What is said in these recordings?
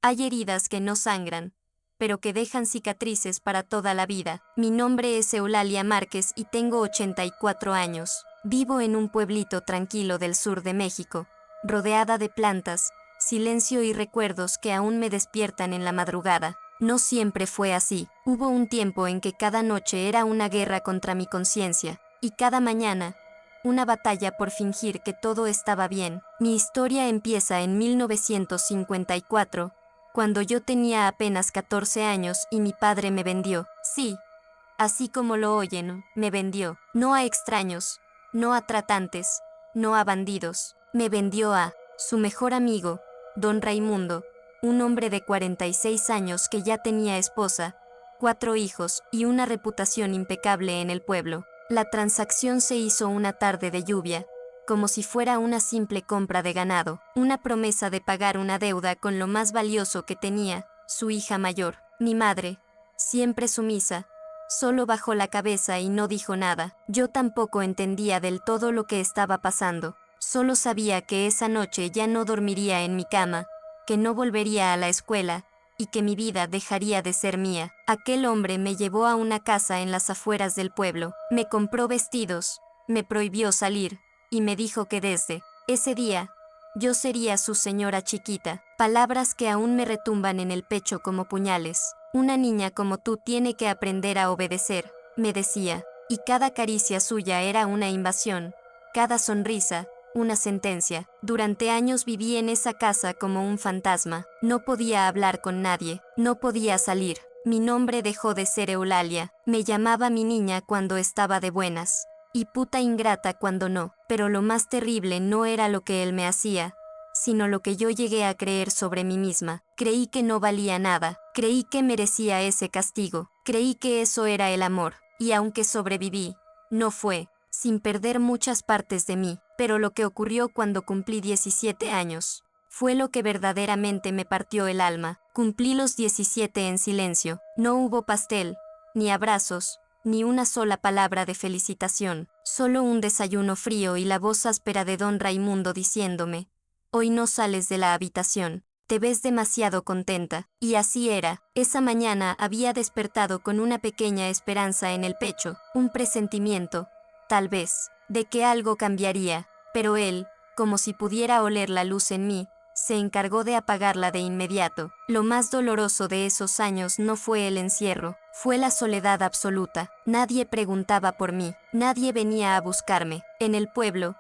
Hay heridas que no sangran, pero que dejan cicatrices para toda la vida. Mi nombre es Eulalia Márquez y tengo 84 años. Vivo en un pueblito tranquilo del sur de México, rodeada de plantas, silencio y recuerdos que aún me despiertan en la madrugada. No siempre fue así. Hubo un tiempo en que cada noche era una guerra contra mi conciencia, y cada mañana, una batalla por fingir que todo estaba bien. Mi historia empieza en 1954, cuando yo tenía apenas 14 años y mi padre me vendió. Sí, así como lo oyen, me vendió. No a extraños, no a tratantes, no a bandidos. Me vendió a su mejor amigo, don Raimundo, un hombre de 46 años que ya tenía esposa, 4 hijos y una reputación impecable en el pueblo. La transacción se hizo una tarde de lluvia, como si fuera una simple compra de ganado, una promesa de pagar una deuda con lo más valioso que tenía, su hija mayor. Mi madre, siempre sumisa, solo bajó la cabeza y no dijo nada. Yo tampoco entendía del todo lo que estaba pasando. Solo sabía que esa noche ya no dormiría en mi cama, que no volvería a la escuela, y que mi vida dejaría de ser mía. Aquel hombre me llevó a una casa en las afueras del pueblo, me compró vestidos, me prohibió salir, y me dijo que desde ese día, yo sería su señora chiquita. Palabras que aún me retumban en el pecho como puñales. Una niña como tú tiene que aprender a obedecer, me decía, y cada caricia suya era una invasión, cada sonrisa, una sentencia. Durante años viví en esa casa como un fantasma. No podía hablar con nadie, no podía salir. Mi nombre dejó de ser Eulalia. Me llamaba mi niña cuando estaba de buenas, y puta ingrata cuando no. Pero lo más terrible no era lo que él me hacía, sino lo que yo llegué a creer sobre mí misma. Creí que no valía nada, creí que merecía ese castigo, creí que eso era el amor, y aunque sobreviví, no fue sin perder muchas partes de mí. Pero lo que ocurrió cuando cumplí 17 años fue lo que verdaderamente me partió el alma. Cumplí los 17 en silencio. No hubo pastel, ni abrazos, ni una sola palabra de felicitación. Solo un desayuno frío y la voz áspera de don Raimundo diciéndome: hoy no sales de la habitación. Te ves demasiado contenta. Y así era. Esa mañana había despertado con una pequeña esperanza en el pecho, un presentimiento, tal vez, de que algo cambiaría. Pero él, como si pudiera oler la luz en mí, se encargó de apagarla de inmediato. Lo más doloroso de esos años no fue el encierro, fue la soledad absoluta. Nadie preguntaba por mí, nadie venía a buscarme. En el pueblo,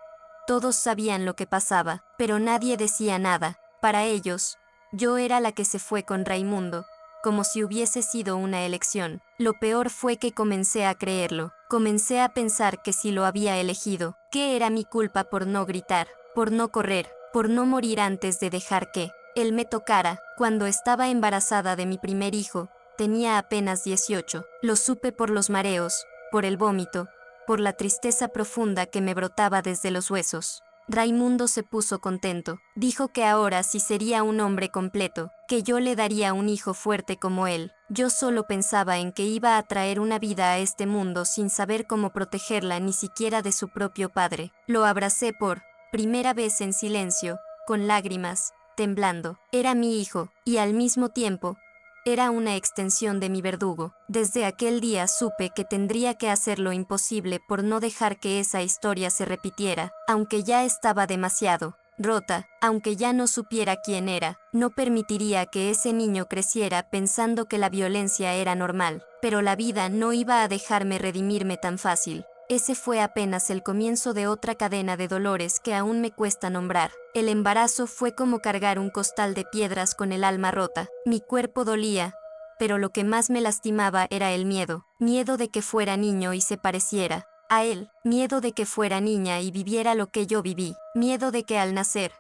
todos sabían lo que pasaba, pero nadie decía nada. Para ellos, yo era la que se fue con Raimundo, como si hubiese sido una elección. Lo peor fue que comencé a creerlo. Comencé a pensar que si lo había elegido, que era mi culpa por no gritar, por no correr, por no morir antes de dejar que él me tocara. Cuando estaba embarazada de mi primer hijo, tenía apenas 18. Lo supe por los mareos, por el vómito, por la tristeza profunda que me brotaba desde los huesos. Raimundo se puso contento. Dijo que ahora sí sería un hombre completo, que yo le daría un hijo fuerte como él. Yo solo pensaba en que iba a traer una vida a este mundo sin saber cómo protegerla ni siquiera de su propio padre. Lo abracé por primera vez en silencio, con lágrimas, temblando. Era mi hijo, y al mismo tiempo, era una extensión de mi verdugo. Desde aquel día supe que tendría que hacer lo imposible por no dejar que esa historia se repitiera, aunque ya estaba demasiado rota, aunque ya no supiera quién era. No permitiría que ese niño creciera pensando que la violencia era normal, pero la vida no iba a dejarme redimirme tan fácil. Ese fue apenas el comienzo de otra cadena de dolores que aún me cuesta nombrar. El embarazo fue como cargar un costal de piedras con el alma rota. Mi cuerpo dolía, pero lo que más me lastimaba era el miedo. Miedo de que fuera niño y se pareciera a él. Miedo de que fuera niña y viviera lo que yo viví. Miedo de que al nacer,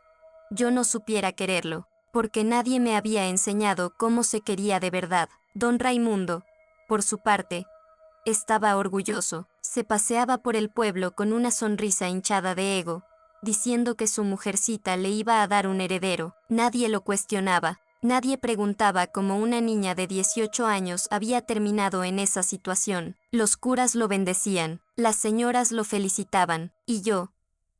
yo no supiera quererlo, porque nadie me había enseñado cómo se quería de verdad. Don Raimundo, por su parte, estaba orgulloso. Se paseaba por el pueblo con una sonrisa hinchada de ego, diciendo que su mujercita le iba a dar un heredero. Nadie lo cuestionaba, nadie preguntaba cómo una niña de 18 años había terminado en esa situación. Los curas lo bendecían, las señoras lo felicitaban, y yo,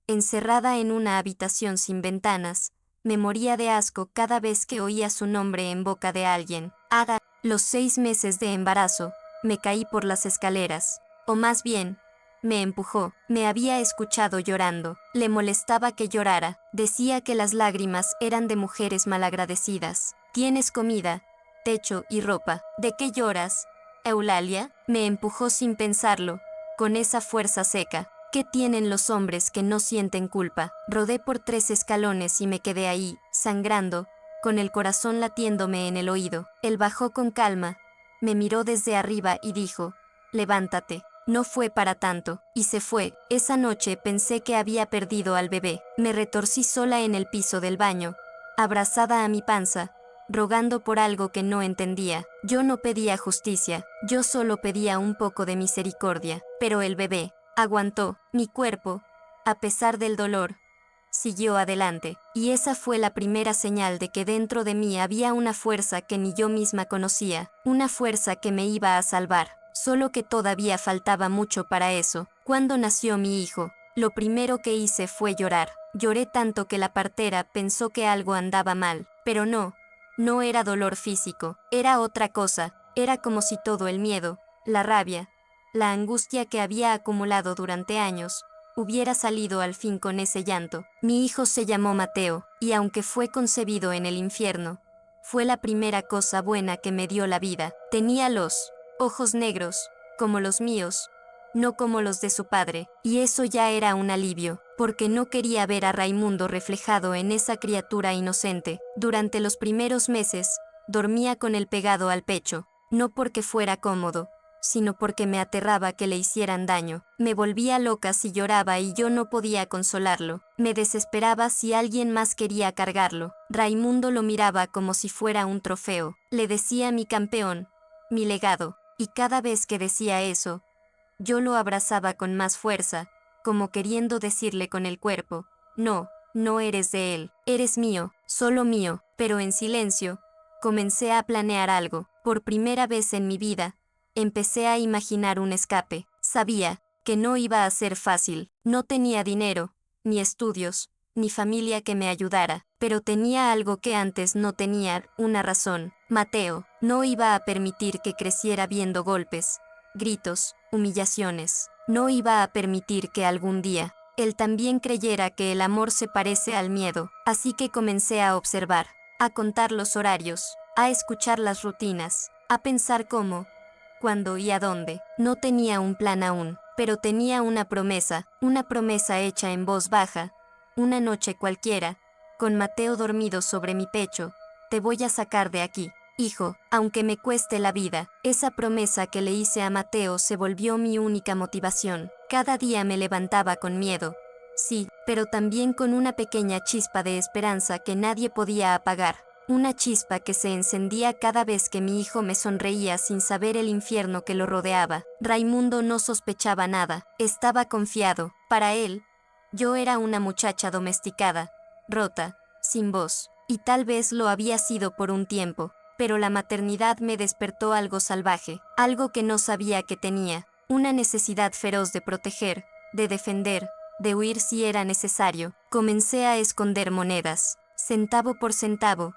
encerrada en una habitación sin ventanas, Me moría de asco cada vez que oía su nombre en boca de alguien. Ada, los 6 meses de embarazo, me caí por las escaleras. O más bien, me empujó. Me había escuchado llorando. Le molestaba que llorara. Decía que las lágrimas eran de mujeres malagradecidas. Tienes comida, techo y ropa. ¿De qué lloras, Eulalia? Me empujó sin pensarlo, con esa fuerza seca. ¿Qué tienen los hombres que no sienten culpa? Rodé por 3 escalones y me quedé ahí, sangrando, con el corazón latiéndome en el oído. Él bajó con calma, me miró desde arriba y dijo, levántate. No fue para tanto, y se fue. Esa noche pensé que había perdido al bebé. Me retorcí sola en el piso del baño, abrazada a mi panza, rogando por algo que no entendía. Yo no pedía justicia, yo solo pedía un poco de misericordia. Pero el bebé aguantó. Mi cuerpo, a pesar del dolor, siguió adelante. Y esa fue la primera señal de que dentro de mí había una fuerza que ni yo misma conocía, una fuerza que me iba a salvar. Solo que todavía faltaba mucho para eso. Cuando nació mi hijo, lo primero que hice fue llorar. Lloré tanto que la partera pensó que algo andaba mal, pero no era dolor físico, era otra cosa. Era como si todo el miedo, la rabia, la angustia que había acumulado durante años, hubiera salido al fin con ese llanto. Mi hijo se llamó Mateo, y aunque fue concebido en el infierno, fue la primera cosa buena que me dio la vida. Tenía los ojos negros, como los míos, no como los de su padre, y eso ya era un alivio, porque no quería ver a Raimundo reflejado en esa criatura inocente. Durante los primeros meses, dormía con él pegado al pecho, no porque fuera cómodo, sino porque me aterraba que le hicieran daño. Me volvía loca si lloraba y yo no podía consolarlo. Me desesperaba si alguien más quería cargarlo. Raimundo lo miraba como si fuera un trofeo. Le decía mi campeón, mi legado, y cada vez que decía eso, yo lo abrazaba con más fuerza, como queriendo decirle con el cuerpo, no eres de él, eres mío, solo mío. Pero en silencio, comencé a planear algo. Por primera vez en mi vida, empecé a imaginar un escape. Sabía que no iba a ser fácil. No tenía dinero, ni estudios, ni familia que me ayudara, pero tenía algo que antes no tenía, una razón. Mateo no iba a permitir que creciera viendo golpes, gritos, humillaciones. No iba a permitir que algún día él también creyera que el amor se parece al miedo. Así que comencé a observar, a contar los horarios, a escuchar las rutinas, a pensar cómo, cuándo y a dónde. No tenía un plan aún, pero tenía una promesa hecha en voz baja. Una noche cualquiera, con Mateo dormido sobre mi pecho, te voy a sacar de aquí, hijo, aunque me cueste la vida. Esa promesa que le hice a Mateo se volvió mi única motivación. Cada día me levantaba con miedo, sí, pero también con una pequeña chispa de esperanza que nadie podía apagar. Una chispa que se encendía cada vez que mi hijo me sonreía sin saber el infierno que lo rodeaba. Raimundo no sospechaba nada, estaba confiado. Para él, yo era una muchacha domesticada, rota, sin voz, y tal vez lo había sido por un tiempo, pero la maternidad me despertó algo salvaje, algo que no sabía que tenía, una necesidad feroz de proteger, de defender, de huir si era necesario. Comencé a esconder monedas, centavo por centavo,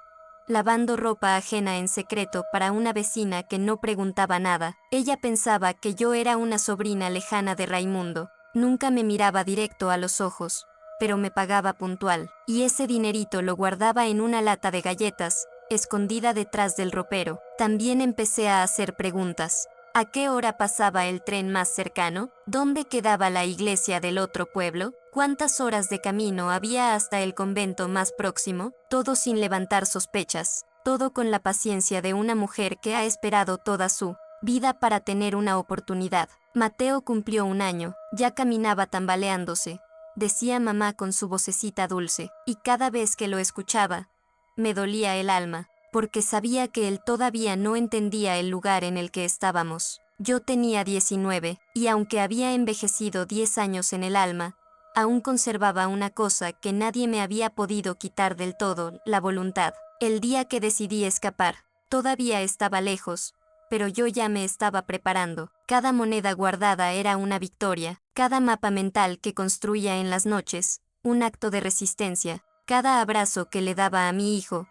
lavando ropa ajena en secreto para una vecina que no preguntaba nada. Ella pensaba que yo era una sobrina lejana de Raimundo. Nunca me miraba directo a los ojos, pero me pagaba puntual, y ese dinerito lo guardaba en una lata de galletas, escondida detrás del ropero. También empecé a hacer preguntas. ¿A qué hora pasaba el tren más cercano? ¿Dónde quedaba la iglesia del otro pueblo? ¿Cuántas horas de camino había hasta el convento más próximo? Todo sin levantar sospechas, todo con la paciencia de una mujer que ha esperado toda su vida para tener una oportunidad. Mateo cumplió 1 año, ya caminaba tambaleándose, decía mamá con su vocecita dulce, y cada vez que lo escuchaba, me dolía el alma, porque sabía que él todavía no entendía el lugar en el que estábamos. Yo tenía 19, y aunque había envejecido 10 años en el alma, aún conservaba una cosa que nadie me había podido quitar del todo, la voluntad. El día que decidí escapar, todavía estaba lejos, pero yo ya me estaba preparando. Cada moneda guardada era una victoria, cada mapa mental que construía en las noches, un acto de resistencia. Cada abrazo que le daba a mi hijo,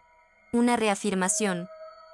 una reafirmación.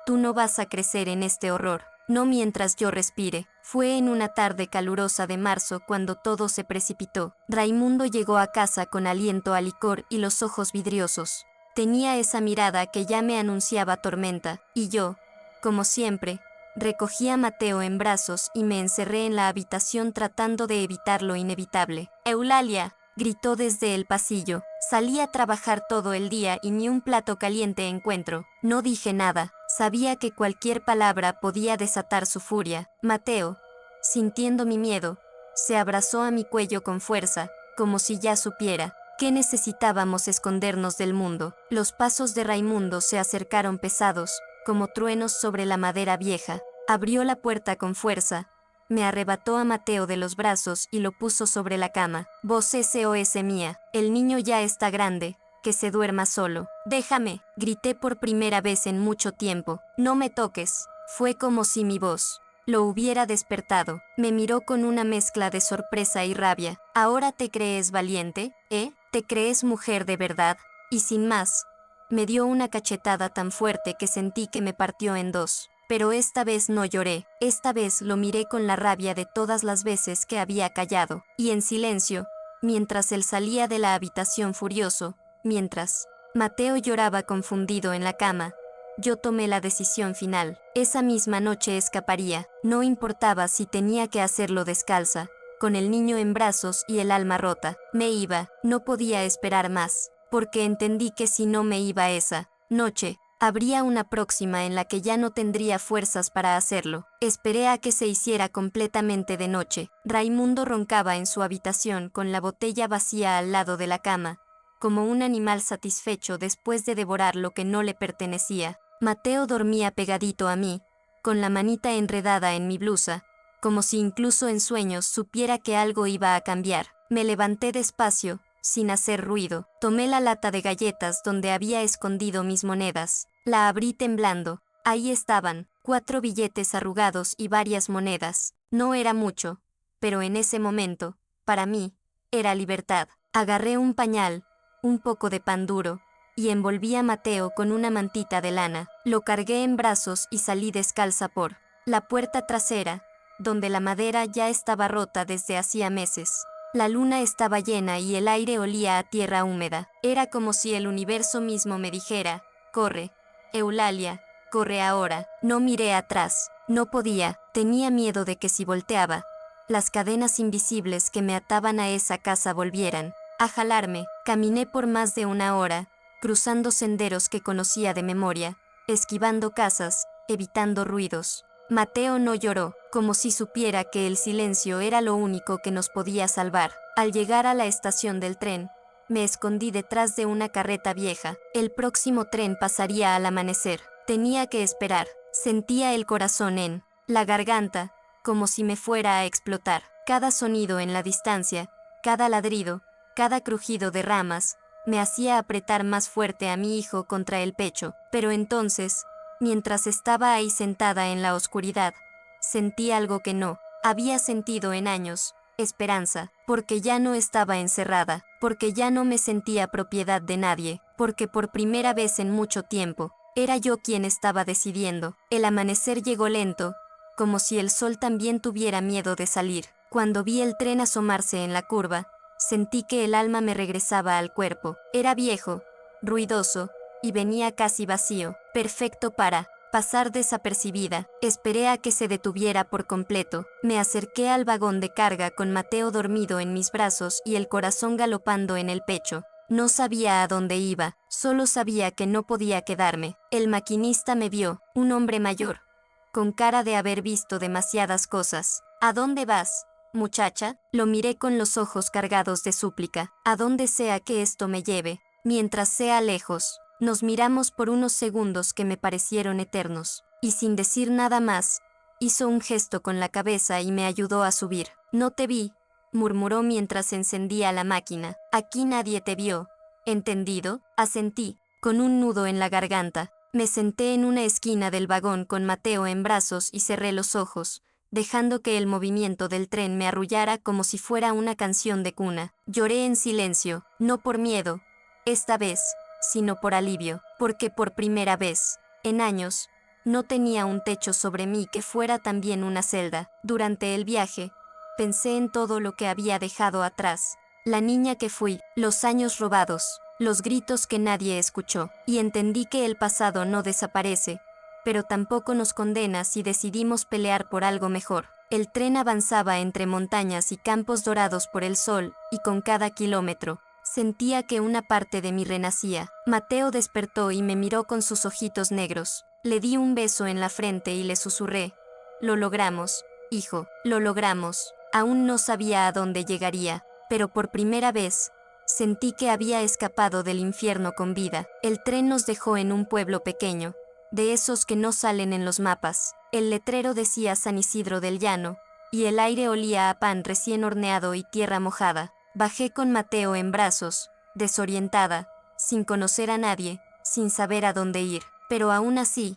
Tú no vas a crecer en este horror, no mientras yo respire. Fue en una tarde calurosa de marzo cuando todo se precipitó. Raimundo llegó a casa con aliento a licor y los ojos vidriosos. Tenía esa mirada que ya me anunciaba tormenta, y yo, como siempre, recogí a Mateo en brazos y me encerré en la habitación tratando de evitar lo inevitable. «Eulalia», gritó desde el pasillo. Salí a trabajar todo el día y ni un plato caliente encuentro. No dije nada. Sabía que cualquier palabra podía desatar su furia. Mateo, sintiendo mi miedo, se abrazó a mi cuello con fuerza, como si ya supiera que necesitábamos escondernos del mundo. Los pasos de Raimundo se acercaron pesados, como truenos sobre la madera vieja. Abrió la puerta con fuerza, me arrebató a Mateo de los brazos y lo puso sobre la cama. Voz SOS mía, el niño ya está grande, que se duerma solo. «Déjame», grité por primera vez en mucho tiempo. «No me toques». Fue como si mi voz lo hubiera despertado. Me miró con una mezcla de sorpresa y rabia. «¿Ahora te crees valiente, ¿Te crees mujer de verdad?» Y sin más, me dio una cachetada tan fuerte que sentí que me partió en dos. Pero esta vez no lloré, esta vez lo miré con la rabia de todas las veces que había callado, y en silencio, mientras él salía de la habitación furioso, mientras Mateo lloraba confundido en la cama, yo tomé la decisión final. Esa misma noche escaparía, no importaba si tenía que hacerlo descalza, con el niño en brazos y el alma rota. Me iba, no podía esperar más, porque entendí que si no me iba esa noche, habría una próxima en la que ya no tendría fuerzas para hacerlo. Esperé a que se hiciera completamente de noche. Raimundo roncaba en su habitación con la botella vacía al lado de la cama, como un animal satisfecho después de devorar lo que no le pertenecía. Mateo dormía pegadito a mí, con la manita enredada en mi blusa, como si incluso en sueños supiera que algo iba a cambiar. Me levanté despacio, sin hacer ruido. Tomé la lata de galletas donde había escondido mis monedas. La abrí temblando. Ahí estaban, 4 billetes arrugados y varias monedas. No era mucho, pero en ese momento, para mí, era libertad. Agarré un pañal, un poco de pan duro, y envolví a Mateo con una mantita de lana. Lo cargué en brazos y salí descalza por la puerta trasera, donde la madera ya estaba rota desde hacía meses. La luna estaba llena y el aire olía a tierra húmeda. Era como si el universo mismo me dijera: «Corre, Eulalia, corre ahora». No miré atrás. No podía. Tenía miedo de que si volteaba, las cadenas invisibles que me ataban a esa casa volvieran a jalarme. Caminé por más de una hora, cruzando senderos que conocía de memoria, esquivando casas, evitando ruidos. Mateo no lloró, como si supiera que el silencio era lo único que nos podía salvar. Al llegar a la estación del tren, me escondí detrás de una carreta vieja. El próximo tren pasaría al amanecer. Tenía que esperar. Sentía el corazón en la garganta, como si me fuera a explotar. Cada sonido en la distancia, cada ladrido, cada crujido de ramas, me hacía apretar más fuerte a mi hijo contra el pecho. Pero entonces, mientras estaba ahí sentada en la oscuridad, sentí algo que no había sentido en años: esperanza, porque ya no estaba encerrada, porque ya no me sentía propiedad de nadie, porque por primera vez en mucho tiempo, era yo quien estaba decidiendo. El amanecer llegó lento, como si el sol también tuviera miedo de salir. Cuando vi el tren asomarse en la curva, sentí que el alma me regresaba al cuerpo. Era viejo, ruidoso, y venía casi vacío, perfecto para pasar desapercibida. Esperé a que se detuviera por completo. Me acerqué al vagón de carga con Mateo dormido en mis brazos y el corazón galopando en el pecho. No sabía a dónde iba, solo sabía que no podía quedarme. El maquinista me vio, un hombre mayor, con cara de haber visto demasiadas cosas. «¿A dónde vas, muchacha?». Lo miré con los ojos cargados de súplica. «A donde sea que esto me lleve, mientras sea lejos». Nos miramos por unos segundos que me parecieron eternos, y sin decir nada más, hizo un gesto con la cabeza y me ayudó a subir. «No te vi», murmuró mientras encendía la máquina. «Aquí nadie te vio. ¿Entendido?». Asentí, con un nudo en la garganta. Me senté en una esquina del vagón con Mateo en brazos y cerré los ojos, dejando que el movimiento del tren me arrullara como si fuera una canción de cuna. Lloré en silencio, no por miedo. esta vez, sino por alivio, porque por primera vez, en años, no tenía un techo sobre mí que fuera también una celda. Durante el viaje, pensé en todo lo que había dejado atrás, la niña que fui, los años robados, los gritos que nadie escuchó, y entendí que el pasado no desaparece, pero tampoco nos condena si decidimos pelear por algo mejor. El tren avanzaba entre montañas y campos dorados por el sol, y con cada kilómetro, sentía que una parte de mí renacía. Mateo despertó y me miró con sus ojitos negros. Le di un beso en la frente y le susurré: «Lo logramos, hijo, lo logramos». Aún no sabía a dónde llegaría, pero por primera vez, sentí que había escapado del infierno con vida. El tren nos dejó en un pueblo pequeño, de esos que no salen en los mapas. El letrero decía San Isidro del Llano, y el aire olía a pan recién horneado y tierra mojada. Bajé con Mateo en brazos, desorientada, sin conocer a nadie, sin saber a dónde ir. Pero aún así,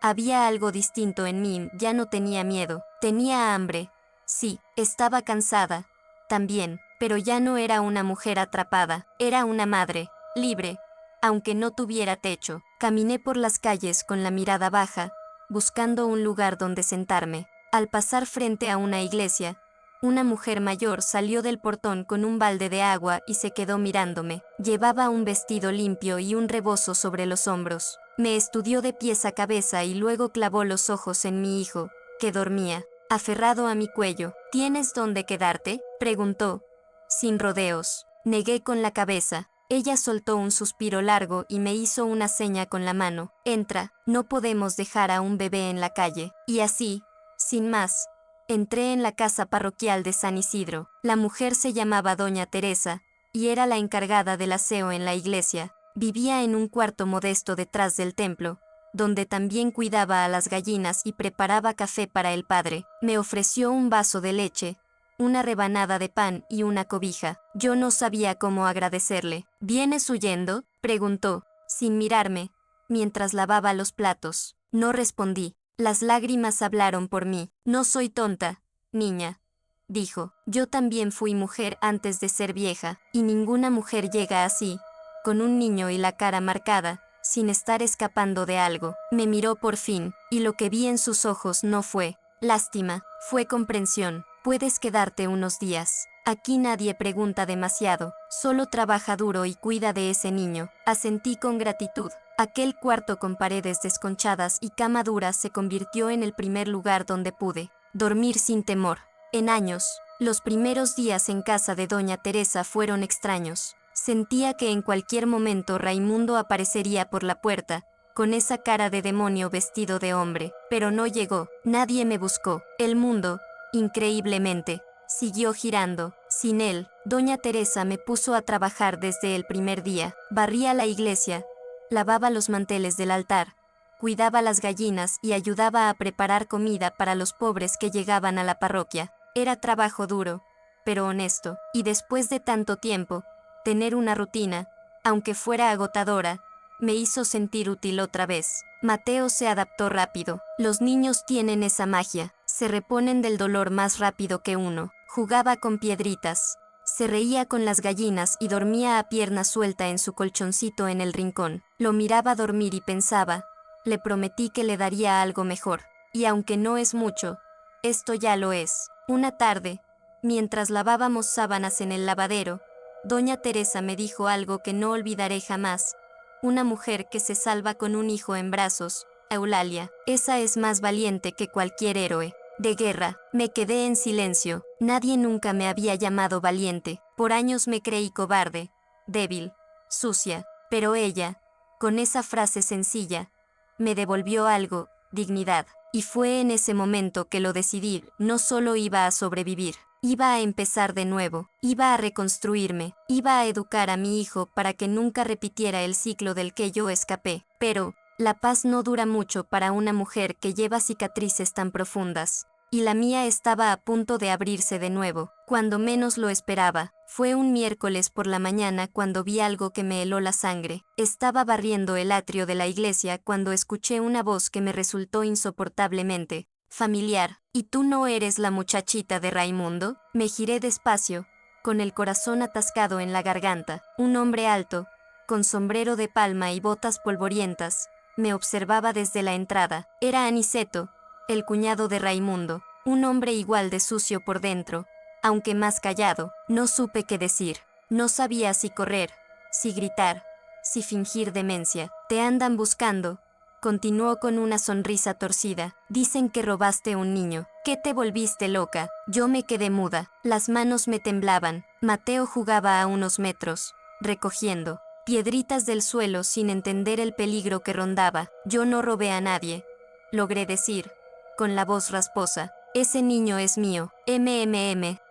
había algo distinto en mí. Ya no tenía miedo, tenía hambre. Sí, estaba cansada, también, pero ya no era una mujer atrapada, era una madre, libre, aunque no tuviera techo. Caminé por las calles con la mirada baja, buscando un lugar donde sentarme. Al pasar frente a una iglesia, una mujer mayor salió del portón con un balde de agua y se quedó mirándome. Llevaba un vestido limpio y un rebozo sobre los hombros. Me estudió de pies a cabeza y luego clavó los ojos en mi hijo, que dormía, aferrado a mi cuello. ¿Tienes dónde quedarte?, preguntó, sin rodeos. Negué con la cabeza. Ella soltó un suspiro largo y me hizo una seña con la mano. «Entra, no podemos dejar a un bebé en la calle». Y así, sin más, entré en la casa parroquial de San Isidro. La mujer se llamaba Doña Teresa, y era la encargada del aseo en la iglesia. Vivía en un cuarto modesto detrás del templo, donde también cuidaba a las gallinas y preparaba café para el padre. Me ofreció un vaso de leche, una rebanada de pan y una cobija. Yo no sabía cómo agradecerle. «¿Vienes huyendo?», preguntó, sin mirarme, mientras lavaba los platos. No respondí. Las lágrimas hablaron por mí. «No soy tonta, niña», dijo. «Yo también fui mujer antes de ser vieja, y ninguna mujer llega así, con un niño y la cara marcada, sin estar escapando de algo». Me miró por fin, y lo que vi en sus ojos no fue lástima, fue comprensión. «Puedes quedarte unos días. Aquí nadie pregunta demasiado, solo trabaja duro y cuida de ese niño». Asentí con gratitud. Aquel cuarto con paredes desconchadas y cama dura se convirtió en el primer lugar donde pude dormir sin temor. En años, los primeros días en casa de Doña Teresa fueron extraños. Sentía que en cualquier momento Raimundo aparecería por la puerta, con esa cara de demonio vestido de hombre. Pero no llegó. Nadie me buscó. El mundo, increíblemente, siguió girando. Sin él, Doña Teresa me puso a trabajar desde el primer día. Barría la iglesia, lavaba los manteles del altar, cuidaba las gallinas y ayudaba a preparar comida para los pobres que llegaban a la parroquia. Era trabajo duro, pero honesto. Y después de tanto tiempo, tener una rutina, aunque fuera agotadora, me hizo sentir útil otra vez. Mateo se adaptó rápido. Los niños tienen esa magia. Se reponen del dolor más rápido que uno. Jugaba con piedritas, se reía con las gallinas y dormía a pierna suelta en su colchoncito en el rincón. Lo miraba dormir y pensaba, le prometí que le daría algo mejor. Y aunque no es mucho, esto ya lo es. Una tarde, mientras lavábamos sábanas en el lavadero, Doña Teresa me dijo algo que no olvidaré jamás. «Una mujer que se salva con un hijo en brazos, Eulalia, esa es más valiente que cualquier héroe de guerra». Me quedé en silencio. Nadie nunca me había llamado valiente. Por años me creí cobarde, débil, sucia. Pero ella, con esa frase sencilla, me devolvió algo, dignidad. Y fue en ese momento que lo decidí. No solo iba a sobrevivir, iba a empezar de nuevo, iba a reconstruirme, iba a educar a mi hijo para que nunca repitiera el ciclo del que yo escapé. Pero la paz no dura mucho para una mujer que lleva cicatrices tan profundas. Y la mía estaba a punto de abrirse de nuevo, cuando menos lo esperaba. Fue un miércoles por la mañana cuando vi algo que me heló la sangre. Estaba barriendo el atrio de la iglesia cuando escuché una voz que me resultó insoportablemente familiar. «¿Y tú no eres la muchachita de Raimundo?». Me giré despacio, con el corazón atascado en la garganta. Un hombre alto, con sombrero de palma y botas polvorientas, me observaba desde la entrada. Era Aniceto, el cuñado de Raimundo, un hombre igual de sucio por dentro, aunque más callado. No supe qué decir. No sabía si correr, si gritar, si fingir demencia. Te andan buscando, continuó con una sonrisa torcida. Dicen que robaste un niño. ¿Qué te volviste loca? Yo me quedé muda. Las manos me temblaban. Mateo jugaba a unos metros, recogiendo piedritas del suelo sin entender el peligro que rondaba. Yo no robé a nadie, logré decir, con la voz rasposa. Ese niño es mío.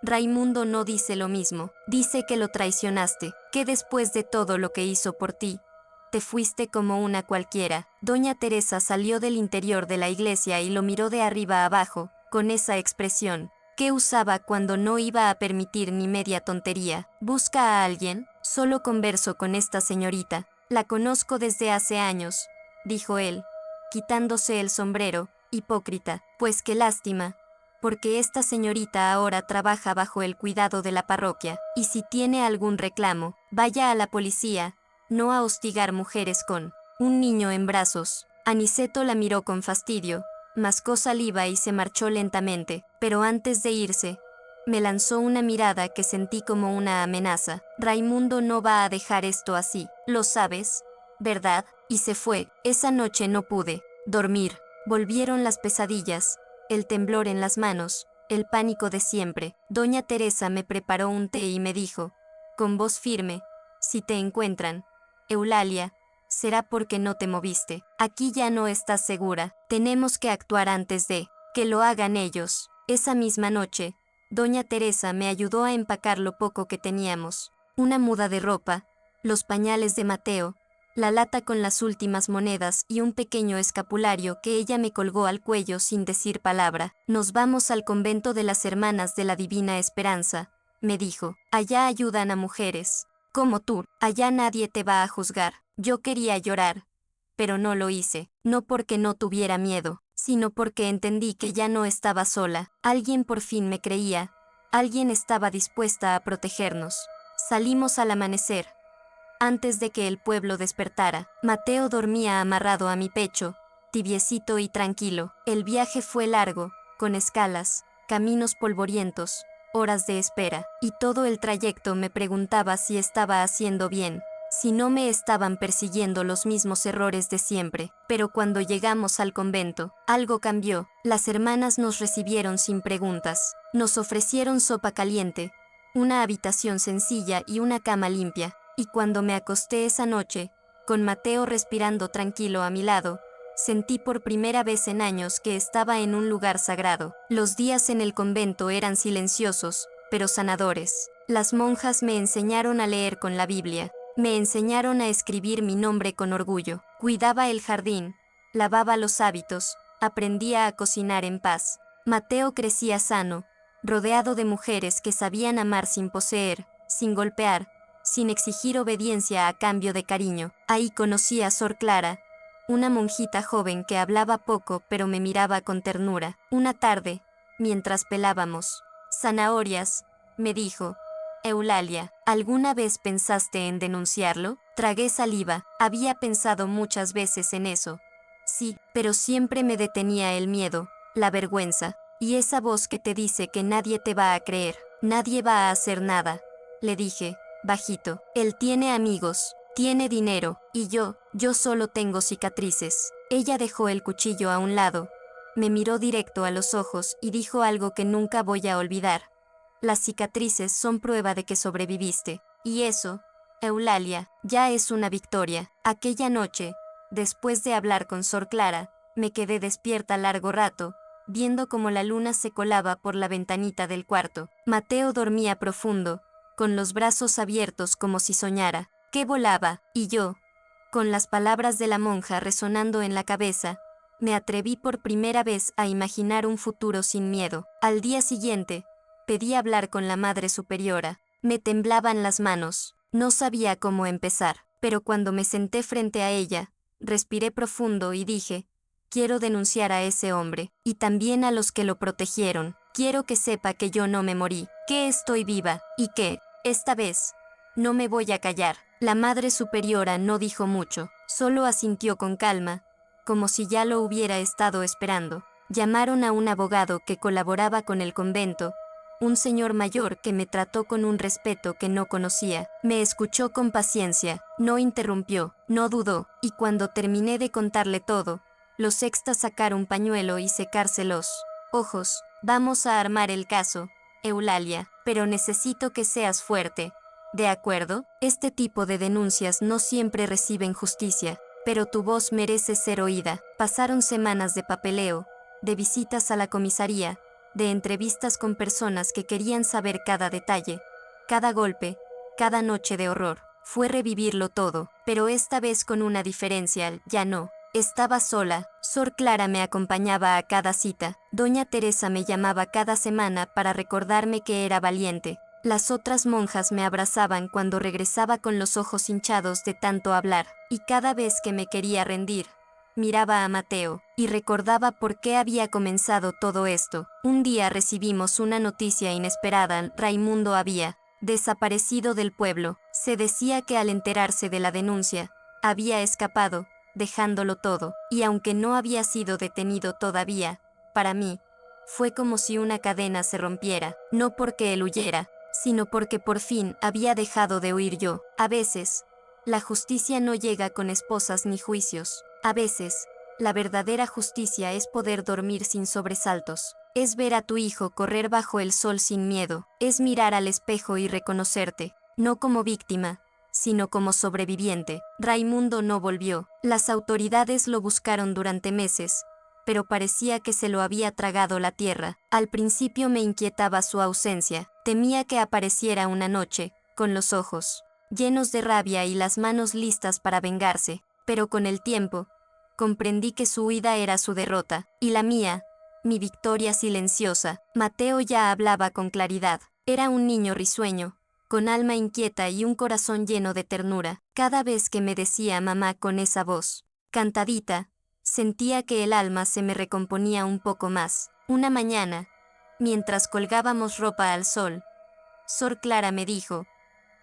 Raimundo no dice lo mismo. Dice que lo traicionaste, que después de todo lo que hizo por ti, te fuiste como una cualquiera. Doña Teresa salió del interior de la iglesia y lo miró de arriba abajo, con esa expresión que usaba cuando no iba a permitir ni media tontería. ¿Busca a alguien? Solo converso con esta señorita. La conozco desde hace años, dijo él, quitándose el sombrero. Hipócrita, pues qué lástima, porque esta señorita ahora trabaja bajo el cuidado de la parroquia, y si tiene algún reclamo, vaya a la policía, no a hostigar mujeres con un niño en brazos. Aniceto la miró con fastidio, mascó saliva y se marchó lentamente, pero antes de irse, me lanzó una mirada que sentí como una amenaza. Raimundo no va a dejar esto así, lo sabes, ¿verdad? Y se fue. Esa noche no pude dormir. Volvieron las pesadillas, el temblor en las manos, el pánico de siempre. Doña Teresa me preparó un té y me dijo, con voz firme, si te encuentran, Eulalia, será porque no te moviste. Aquí ya no estás segura. Tenemos que actuar antes de que lo hagan ellos. Esa misma noche, Doña Teresa me ayudó a empacar lo poco que teníamos. Una muda de ropa, los pañales de Mateo, la lata con las últimas monedas y un pequeño escapulario que ella me colgó al cuello sin decir palabra. Nos vamos al convento de las Hermanas de la Divina Esperanza, me dijo. Allá ayudan a mujeres como tú. Allá nadie te va a juzgar. Yo quería llorar, pero no lo hice. No porque no tuviera miedo, sino porque entendí que ya no estaba sola. Alguien por fin me creía. Alguien estaba dispuesta a protegernos. Salimos al amanecer. Antes de que el pueblo despertara, Mateo dormía amarrado a mi pecho, tibiecito y tranquilo. El viaje fue largo, con escalas, caminos polvorientos, horas de espera, y todo el trayecto me preguntaba si estaba haciendo bien, si no me estaban persiguiendo los mismos errores de siempre. Pero cuando llegamos al convento, algo cambió. Las hermanas nos recibieron sin preguntas. Nos ofrecieron sopa caliente, una habitación sencilla y una cama limpia. Y cuando me acosté esa noche, con Mateo respirando tranquilo a mi lado, sentí por primera vez en años que estaba en un lugar sagrado. Los días en el convento eran silenciosos, pero sanadores. Las monjas me enseñaron a leer con la Biblia, me enseñaron a escribir mi nombre con orgullo. Cuidaba el jardín, lavaba los hábitos, aprendía a cocinar en paz. Mateo crecía sano, rodeado de mujeres que sabían amar sin poseer, sin golpear, sin exigir obediencia a cambio de cariño. Ahí conocí a Sor Clara, una monjita joven que hablaba poco pero me miraba con ternura. Una tarde, mientras pelábamos zanahorias, me dijo, Eulalia, ¿alguna vez pensaste en denunciarlo? Tragué saliva. Había pensado muchas veces en eso. Sí, pero siempre me detenía el miedo, la vergüenza, y esa voz que te dice que nadie te va a creer, nadie va a hacer nada. Le dije, bajito, él tiene amigos, tiene dinero, y yo solo tengo cicatrices. Ella dejó el cuchillo a un lado, me miró directo a los ojos y dijo algo que nunca voy a olvidar. Las cicatrices son prueba de que sobreviviste, y eso, Eulalia, ya es una victoria. Aquella noche, después de hablar con Sor Clara, me quedé despierta largo rato, viendo cómo la luna se colaba por la ventanita del cuarto. Mateo dormía profundo, con los brazos abiertos como si soñara, que volaba, y yo, con las palabras de la monja resonando en la cabeza, me atreví por primera vez a imaginar un futuro sin miedo. Al día siguiente, pedí hablar con la Madre Superiora. Me temblaban las manos, no sabía cómo empezar, pero cuando me senté frente a ella, respiré profundo y dije, quiero denunciar a ese hombre, y también a los que lo protegieron. Quiero que sepa que yo no me morí, que estoy viva, y que, esta vez, no me voy a callar. La Madre Superiora no dijo mucho, solo asintió con calma, como si ya lo hubiera estado esperando. Llamaron a un abogado que colaboraba con el convento, un señor mayor que me trató con un respeto que no conocía. Me escuchó con paciencia, no interrumpió, no dudó, y cuando terminé de contarle todo, los sextas sacar un pañuelo y secarse los ojos. Vamos a armar el caso, Eulalia, pero necesito que seas fuerte. ¿De acuerdo? Este tipo de denuncias no siempre reciben justicia, pero tu voz merece ser oída. Pasaron semanas de papeleo, de visitas a la comisaría, de entrevistas con personas que querían saber cada detalle, cada golpe, cada noche de horror. Fue revivirlo todo, pero esta vez con una diferencia, ya no. Estaba sola, Sor Clara me acompañaba a cada cita, Doña Teresa me llamaba cada semana para recordarme que era valiente. Las otras monjas me abrazaban cuando regresaba con los ojos hinchados de tanto hablar, y cada vez que me quería rendir, miraba a Mateo, y recordaba por qué había comenzado todo esto. Un día recibimos una noticia inesperada: Raimundo había desaparecido del pueblo. Se decía que al enterarse de la denuncia, había escapado, dejándolo todo, y aunque no había sido detenido todavía, para mí, fue como si una cadena se rompiera, no porque él huyera, sino porque por fin había dejado de huir yo. A veces, la justicia no llega con esposas ni juicios. A veces, la verdadera justicia es poder dormir sin sobresaltos. Es ver a tu hijo correr bajo el sol sin miedo. Es mirar al espejo y reconocerte, no como víctima, sino como sobreviviente. Raimundo no volvió. Las autoridades lo buscaron durante meses, pero parecía que se lo había tragado la tierra. Al principio me inquietaba su ausencia. Temía que apareciera una noche, con los ojos llenos de rabia y las manos listas para vengarse, pero con el tiempo, comprendí que su huida era su derrota, y la mía, mi victoria silenciosa. Mateo ya hablaba con claridad. Era un niño risueño, con alma inquieta y un corazón lleno de ternura. Cada vez que me decía mamá con esa voz cantadita, sentía que el alma se me recomponía un poco más. Una mañana, mientras colgábamos ropa al sol, Sor Clara me dijo: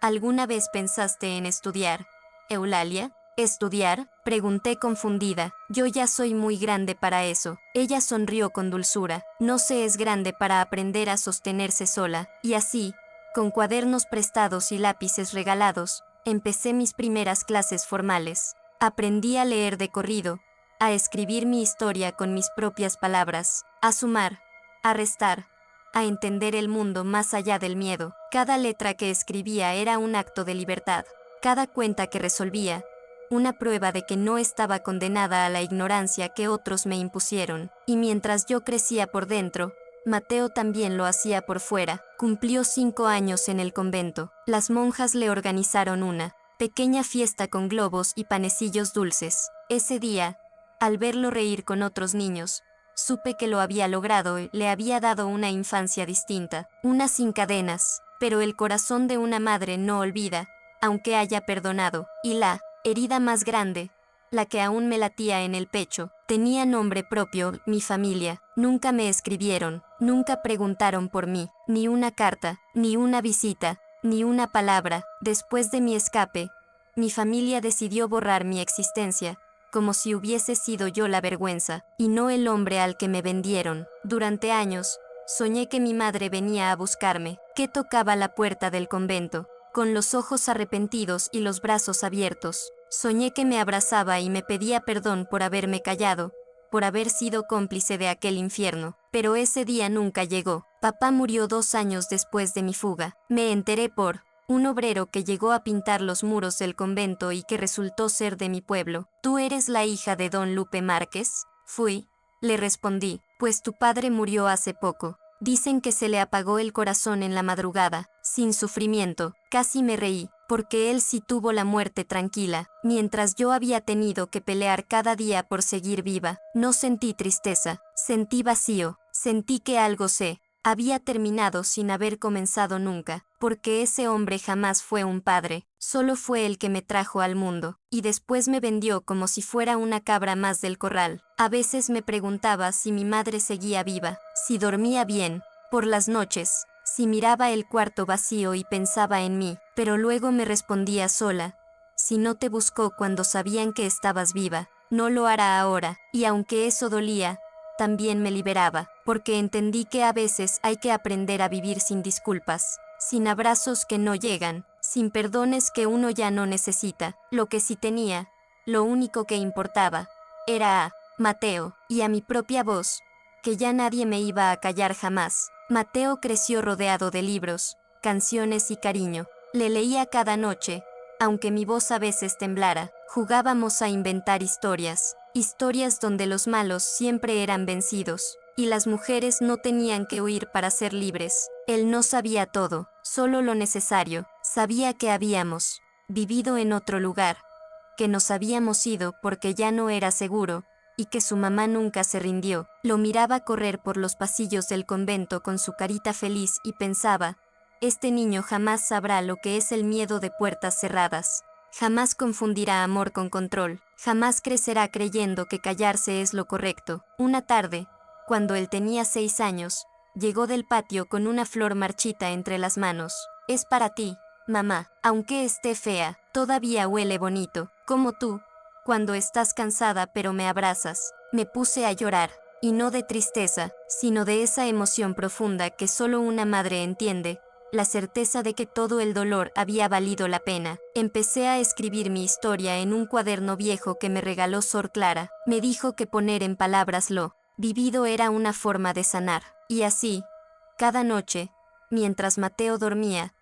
¿alguna vez pensaste en estudiar, Eulalia? ¿Estudiar?, pregunté confundida. Yo ya soy muy grande para eso. Ella sonrió con dulzura. No se es grande para aprender a sostenerse sola. Y así, con cuadernos prestados y lápices regalados, empecé mis primeras clases formales. Aprendí a leer de corrido, a escribir mi historia con mis propias palabras, a sumar, a restar, a entender el mundo más allá del miedo. Cada letra que escribía era un acto de libertad. Cada cuenta que resolvía, una prueba de que no estaba condenada a la ignorancia que otros me impusieron. Y mientras yo crecía por dentro, Mateo también lo hacía por fuera. Cumplió 5 años en el convento. Las monjas le organizaron una pequeña fiesta con globos y panecillos dulces. Ese día, al verlo reír con otros niños, supe que lo había logrado y le había dado una infancia distinta, una sin cadenas. Pero el corazón de una madre no olvida, aunque haya perdonado. Y la herida más grande, la que aún me latía en el pecho, tenía nombre propio: mi familia. Nunca me escribieron, nunca preguntaron por mí, ni una carta, ni una visita, ni una palabra. Después de mi escape, mi familia decidió borrar mi existencia, como si hubiese sido yo la vergüenza, y no el hombre al que me vendieron. Durante años, soñé que mi madre venía a buscarme, que tocaba la puerta del convento, con los ojos arrepentidos y los brazos abiertos. Soñé que me abrazaba y me pedía perdón por haberme callado, por haber sido cómplice de aquel infierno. Pero ese día nunca llegó. Papá murió 2 años después de mi fuga. Me enteré por un obrero que llegó a pintar los muros del convento y que resultó ser de mi pueblo. ¿Tú eres la hija de don Lupe Márquez? Fui, le respondí, pues tu padre murió hace poco. Dicen que se le apagó el corazón en la madrugada, sin sufrimiento. Casi me reí, porque él sí tuvo la muerte tranquila, mientras yo había tenido que pelear cada día por seguir viva. No sentí tristeza, sentí vacío, sentí que algo se había terminado sin haber comenzado nunca, porque ese hombre jamás fue un padre, solo fue el que me trajo al mundo, y después me vendió como si fuera una cabra más del corral. A veces me preguntaba si mi madre seguía viva, si dormía bien, por las noches, si miraba el cuarto vacío y pensaba en mí, pero luego me respondía sola: Si no te buscó cuando sabían que estabas viva, no lo hará ahora, y aunque eso dolía, también me liberaba, porque entendí que a veces hay que aprender a vivir sin disculpas, sin abrazos que no llegan, sin perdones que uno ya no necesita. Lo que sí tenía, lo único que importaba, era a Mateo, y a mi propia voz, que ya nadie me iba a callar jamás. Mateo creció rodeado de libros, canciones y cariño. Le leía cada noche, aunque mi voz a veces temblara. Jugábamos a inventar historias, historias donde los malos siempre eran vencidos, y las mujeres no tenían que huir para ser libres. Él no sabía todo, solo lo necesario. Sabía que habíamos vivido en otro lugar, que nos habíamos ido porque ya no era seguro, y que su mamá nunca se rindió. Lo miraba correr por los pasillos del convento con su carita feliz y pensaba, este niño jamás sabrá lo que es el miedo de puertas cerradas. Jamás confundirá amor con control. Jamás crecerá creyendo que callarse es lo correcto. Una tarde, cuando él tenía 6 años, llegó del patio con una flor marchita entre las manos. Es para ti, mamá. Aunque esté fea, todavía huele bonito, como tú, cuando estás cansada pero me abrazas. Me puse a llorar, y no de tristeza, sino de esa emoción profunda que solo una madre entiende, la certeza de que todo el dolor había valido la pena. Empecé a escribir mi historia en un cuaderno viejo que me regaló Sor Clara. Me dijo que poner en palabras lo vivido era una forma de sanar. Y así, cada noche, mientras Mateo dormía,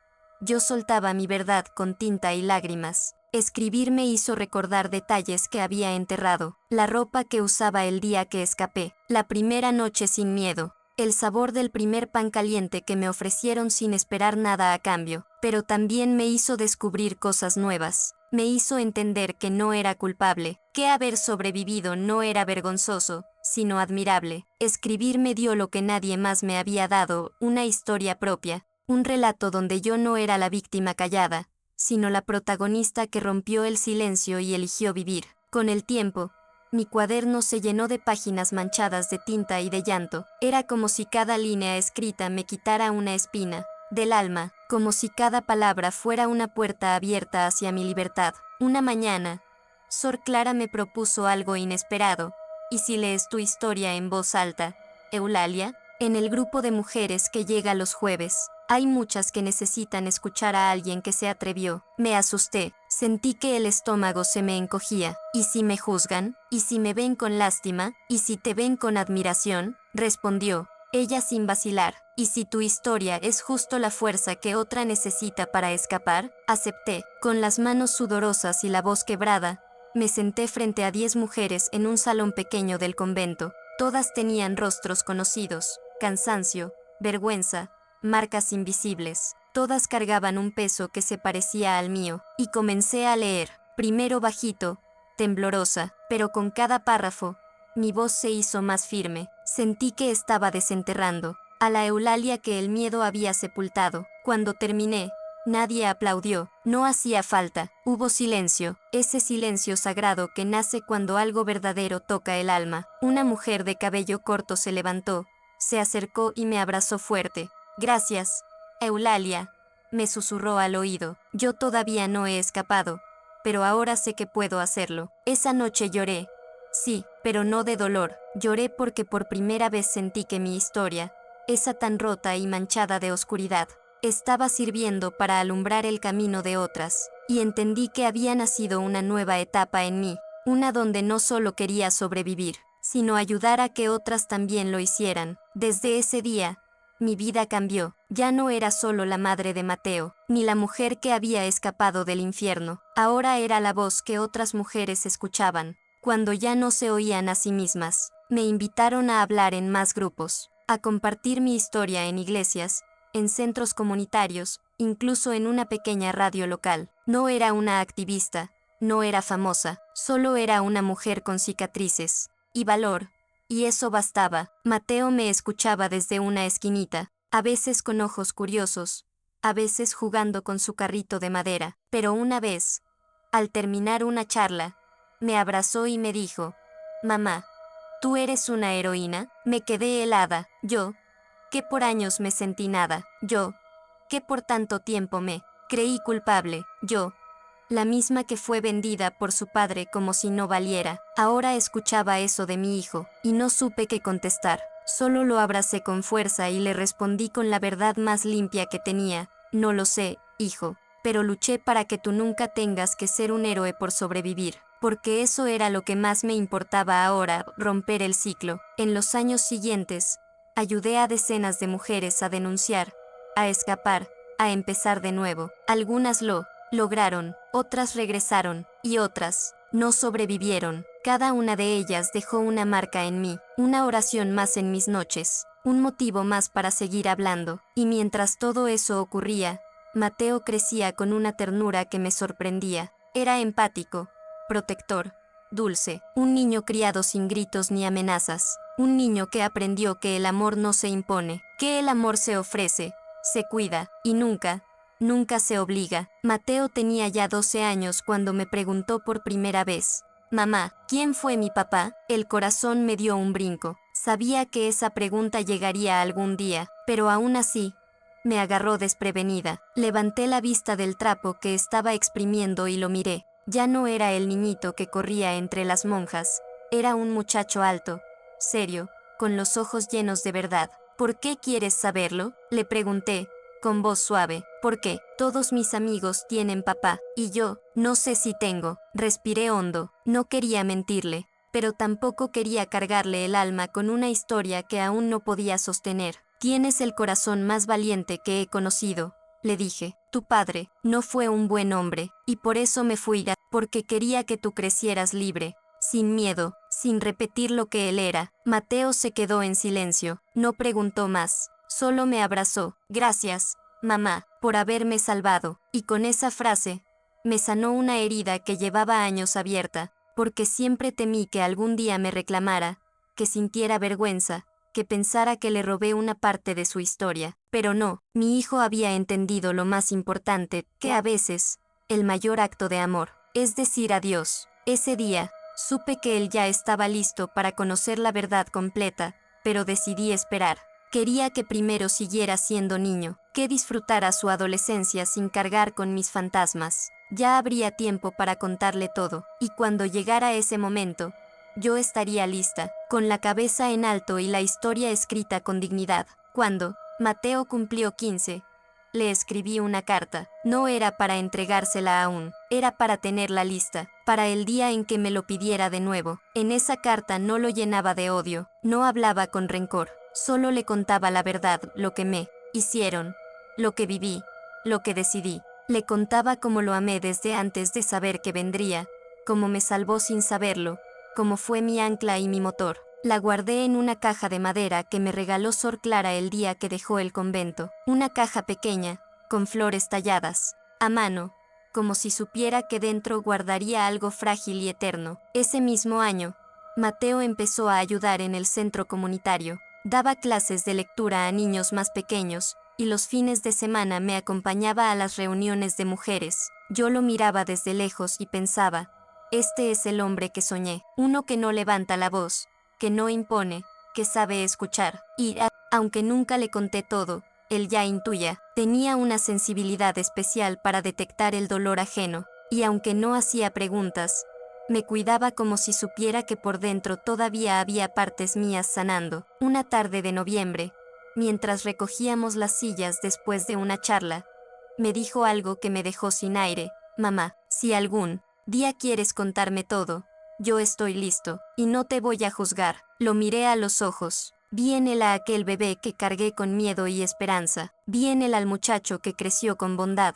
yo soltaba mi verdad con tinta y lágrimas. Escribir me hizo recordar detalles que había enterrado, la ropa que usaba el día que escapé, la primera noche sin miedo, el sabor del primer pan caliente que me ofrecieron sin esperar nada a cambio, pero también me hizo descubrir cosas nuevas. Me hizo entender que no era culpable, que haber sobrevivido no era vergonzoso, sino admirable. Escribir me dio lo que nadie más me había dado, una historia propia, un relato donde yo no era la víctima callada, sino la protagonista que rompió el silencio y eligió vivir. Con el tiempo, mi cuaderno se llenó de páginas manchadas de tinta y de llanto. Era como si cada línea escrita me quitara una espina del alma, como si cada palabra fuera una puerta abierta hacia mi libertad. Una mañana, Sor Clara me propuso algo inesperado. ¿Y si lees tu historia en voz alta, Eulalia? En el grupo de mujeres que llega los jueves, hay muchas que necesitan escuchar a alguien que se atrevió. Me asusté, sentí que el estómago se me encogía. ¿Y si me juzgan? ¿Y si me ven con lástima? ¿Y si te ven con admiración? Respondió ella sin vacilar. ¿Y si tu historia es justo la fuerza que otra necesita para escapar? Acepté. Con las manos sudorosas y la voz quebrada, me senté frente a 10 mujeres en un salón pequeño del convento. Todas tenían rostros conocidos, cansancio, vergüenza, marcas invisibles. Todas cargaban un peso que se parecía al mío, y comencé a leer, primero bajito, temblorosa, pero con cada párrafo, mi voz se hizo más firme. Sentí que estaba desenterrando a la Eulalia que el miedo había sepultado. Cuando terminé, nadie aplaudió, no hacía falta, hubo silencio, ese silencio sagrado que nace cuando algo verdadero toca el alma. Una mujer de cabello corto se levantó, se acercó y me abrazó fuerte. Gracias, Eulalia, me susurró al oído. Yo todavía no he escapado, pero ahora sé que puedo hacerlo. Esa noche lloré. Sí, pero no de dolor. Lloré porque por primera vez sentí que mi historia, esa tan rota y manchada de oscuridad, estaba sirviendo para alumbrar el camino de otras, y entendí que había nacido una nueva etapa en mí, una donde no solo quería sobrevivir, sino ayudar a que otras también lo hicieran. Desde ese día, mi vida cambió. Ya no era solo la madre de Mateo, ni la mujer que había escapado del infierno. Ahora era la voz que otras mujeres escuchaban, cuando ya no se oían a sí mismas. Me invitaron a hablar en más grupos, a compartir mi historia en iglesias, en centros comunitarios, incluso en una pequeña radio local. No era una activista, no era famosa, solo era una mujer con cicatrices y valor, y eso bastaba. Mateo me escuchaba desde una esquinita, a veces con ojos curiosos, a veces jugando con su carrito de madera, pero una vez, al terminar una charla, me abrazó y me dijo, «Mamá, ¿tú eres una heroína?» Me quedé helada. Yo, que por años me sentí nada. Yo, que por tanto tiempo me creí culpable. Yo, la misma que fue vendida por su padre como si no valiera. Ahora escuchaba eso de mi hijo, y no supe qué contestar. Solo lo abracé con fuerza y le respondí con la verdad más limpia que tenía: no lo sé, hijo, pero luché para que tú nunca tengas que ser un héroe por sobrevivir, porque eso era lo que más me importaba ahora, romper el ciclo. En los años siguientes, ayudé a decenas de mujeres a denunciar, a escapar, a empezar de nuevo. Algunas lo lograron, otras regresaron, y otras no sobrevivieron. Cada una de ellas dejó una marca en mí, una oración más en mis noches, un motivo más para seguir hablando. Y mientras todo eso ocurría, Mateo crecía con una ternura que me sorprendía. Era empático, protector, dulce, un niño criado sin gritos ni amenazas, un niño que aprendió que el amor no se impone, que el amor se ofrece, se cuida, y nunca se obliga. Mateo tenía ya 12 años cuando me preguntó por primera vez: mamá, ¿quién fue mi papá? El corazón me dio un brinco. Sabía que esa pregunta llegaría algún día, pero aún así, me agarró desprevenida. Levanté la vista del trapo que estaba exprimiendo y lo miré. Ya no era el niñito que corría entre las monjas. Era un muchacho alto, serio, con los ojos llenos de verdad. ¿Por qué quieres saberlo?, le pregunté, con voz suave. Porque todos mis amigos tienen papá, y yo no sé si tengo. Respiré hondo. No quería mentirle, pero tampoco quería cargarle el alma con una historia que aún no podía sostener. Tienes el corazón más valiente que he conocido, le dije. Tu padre no fue un buen hombre, y por eso me fui, porque quería que tú crecieras libre, sin miedo, sin repetir lo que él era. Mateo se quedó en silencio, no preguntó más, solo me abrazó. Gracias, mamá, por haberme salvado. Y con esa frase, me sanó una herida que llevaba años abierta, porque siempre temí que algún día me reclamara, que sintiera vergüenza, que pensara que le robé una parte de su historia. Pero no, mi hijo había entendido lo más importante, que a veces, el mayor acto de amor, es decir adiós. Ese día, supe que él ya estaba listo para conocer la verdad completa, pero decidí esperar. Quería que primero siguiera siendo niño, que disfrutara su adolescencia sin cargar con mis fantasmas. Ya habría tiempo para contarle todo, y cuando llegara ese momento, yo estaría lista, con la cabeza en alto y la historia escrita con dignidad. Cuando Mateo cumplió 15, le escribí una carta. No era para entregársela aún, era para tenerla lista, para el día en que me lo pidiera de nuevo. En esa carta no lo llenaba de odio, no hablaba con rencor, solo le contaba la verdad, lo que me hicieron, lo que viví, lo que decidí. Le contaba cómo lo amé desde antes de saber que vendría, cómo me salvó sin saberlo, cómo fue mi ancla y mi motor. La guardé en una caja de madera que me regaló Sor Clara el día que dejó el convento. Una caja pequeña, con flores talladas, a mano, como si supiera que dentro guardaría algo frágil y eterno. Ese mismo año, Mateo empezó a ayudar en el centro comunitario. Daba clases de lectura a niños más pequeños, y los fines de semana me acompañaba a las reuniones de mujeres. Yo lo miraba desde lejos y pensaba: este es el hombre que soñé, uno que no levanta la voz, que no impone, que sabe escuchar. Y, aunque nunca le conté todo, él ya intuía. Tenía una sensibilidad especial para detectar el dolor ajeno, y aunque no hacía preguntas, me cuidaba como si supiera que por dentro todavía había partes mías sanando. Una tarde de noviembre, mientras recogíamos las sillas después de una charla, me dijo algo que me dejó sin aire. Mamá, si algún día quieres contarme todo, yo estoy listo, y no te voy a juzgar. Lo miré a los ojos. Vi en él a aquel bebé que cargué con miedo y esperanza. Vi en él al muchacho que creció con bondad,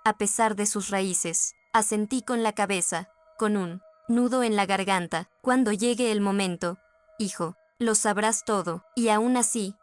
a pesar de sus raíces. Asentí con la cabeza, con un nudo en la garganta. Cuando llegue el momento, hijo, lo sabrás todo, y aún así,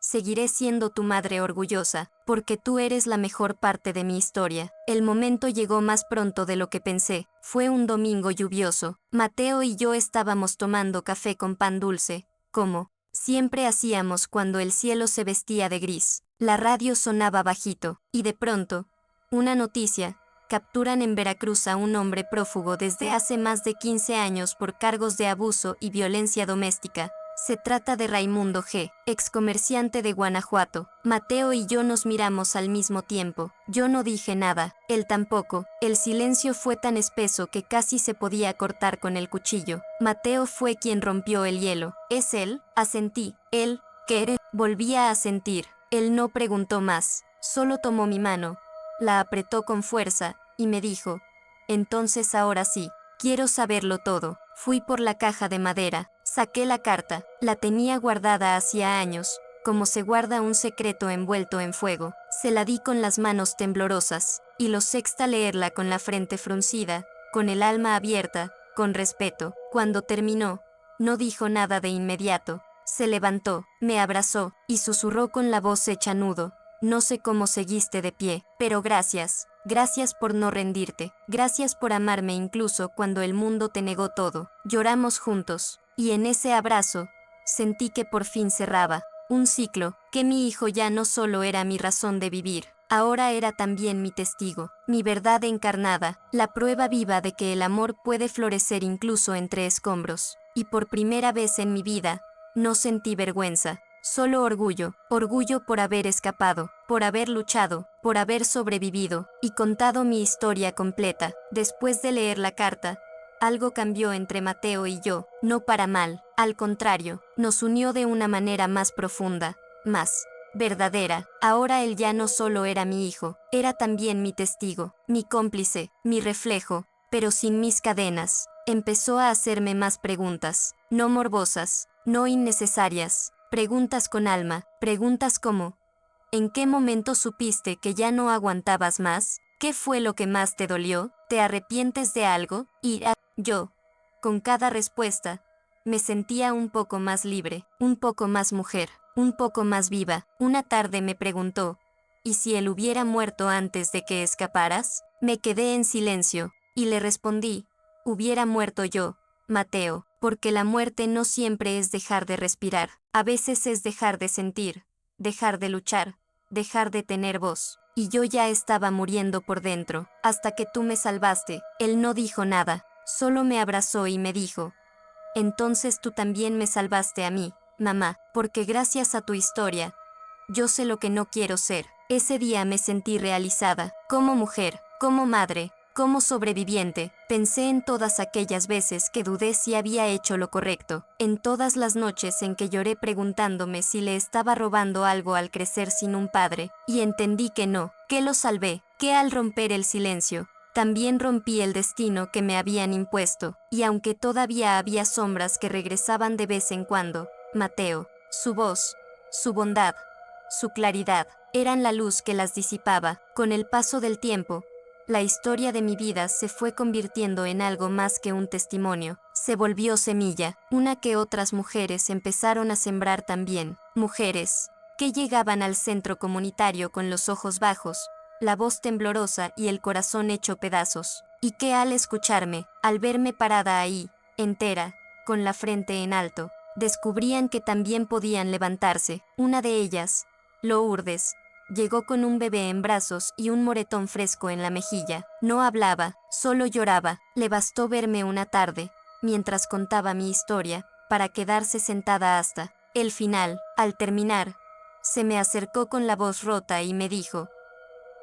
seguiré siendo tu madre orgullosa, porque tú eres la mejor parte de mi historia. El momento llegó más pronto de lo que pensé. Fue un domingo lluvioso. Mateo y yo estábamos tomando café con pan dulce, como siempre hacíamos cuando el cielo se vestía de gris. La radio sonaba bajito, y de pronto, una noticia: capturan en Veracruz a un hombre prófugo desde hace más de 15 años por cargos de abuso y violencia doméstica. Se trata de Raimundo G., excomerciante de Guanajuato. Mateo y yo nos miramos al mismo tiempo. Yo no dije nada, él tampoco. El silencio fue tan espeso que casi se podía cortar con el cuchillo. Mateo fue quien rompió el hielo. ¿Es él? Asentí. ¿Él? ¿Qué? Volvía a asentir. Él no preguntó más. Solo tomó mi mano. La apretó con fuerza y me dijo: entonces ahora sí, quiero saberlo todo. Fui por la caja de madera, saqué la carta, la tenía guardada hacía años, como se guarda un secreto envuelto en fuego. Se la di con las manos temblorosas, y lo sexta leerla con la frente fruncida, con el alma abierta, con respeto. Cuando terminó, no dijo nada de inmediato. Se levantó, me abrazó, y susurró con la voz hecha nudo: no sé cómo seguiste de pie, pero gracias. Gracias por no rendirte. Gracias por amarme incluso cuando el mundo te negó todo. Lloramos juntos, y en ese abrazo, sentí que por fin cerraba un ciclo, que mi hijo ya no solo era mi razón de vivir, ahora era también mi testigo, mi verdad encarnada, la prueba viva de que el amor puede florecer incluso entre escombros. Y por primera vez en mi vida, no sentí vergüenza. Solo orgullo, orgullo por haber escapado, por haber luchado, por haber sobrevivido, y contado mi historia completa. Después de leer la carta, algo cambió entre Mateo y yo, no para mal, al contrario, nos unió de una manera más profunda, más verdadera. Ahora él ya no solo era mi hijo, era también mi testigo, mi cómplice, mi reflejo, pero sin mis cadenas. Empezó a hacerme más preguntas, no morbosas, no innecesarias. Preguntas con alma, preguntas como: ¿en qué momento supiste que ya no aguantabas más? ¿Qué fue lo que más te dolió? ¿Te arrepientes de algo? Y yo, con cada respuesta, me sentía un poco más libre, un poco más mujer, un poco más viva. Una tarde me preguntó: ¿y si él hubiera muerto antes de que escaparas? Me quedé en silencio, y le respondí: hubiera muerto yo, Mateo. Porque la muerte no siempre es dejar de respirar, a veces es dejar de sentir, dejar de luchar, dejar de tener voz. Y yo ya estaba muriendo por dentro, hasta que tú me salvaste. Él no dijo nada, solo me abrazó y me dijo: entonces tú también me salvaste a mí, mamá, porque gracias a tu historia, yo sé lo que no quiero ser. Ese día me sentí realizada, como mujer, como madre, como sobreviviente. Pensé en todas aquellas veces que dudé si había hecho lo correcto, en todas las noches en que lloré preguntándome si le estaba robando algo al crecer sin un padre, y entendí que no, que lo salvé, que al romper el silencio, también rompí el destino que me habían impuesto, y aunque todavía había sombras que regresaban de vez en cuando, Mateo, su voz, su bondad, su claridad, eran la luz que las disipaba. Con el paso del tiempo, la historia de mi vida se fue convirtiendo en algo más que un testimonio. Se volvió semilla, una que otras mujeres empezaron a sembrar también. Mujeres que llegaban al centro comunitario con los ojos bajos, la voz temblorosa y el corazón hecho pedazos. Y que al escucharme, al verme parada ahí, entera, con la frente en alto, descubrían que también podían levantarse. Una de ellas, Lourdes, llegó con un bebé en brazos y un moretón fresco en la mejilla. No hablaba, solo lloraba. Le bastó verme una tarde, mientras contaba mi historia, para quedarse sentada hasta el final. Al terminar, se me acercó con la voz rota y me dijo: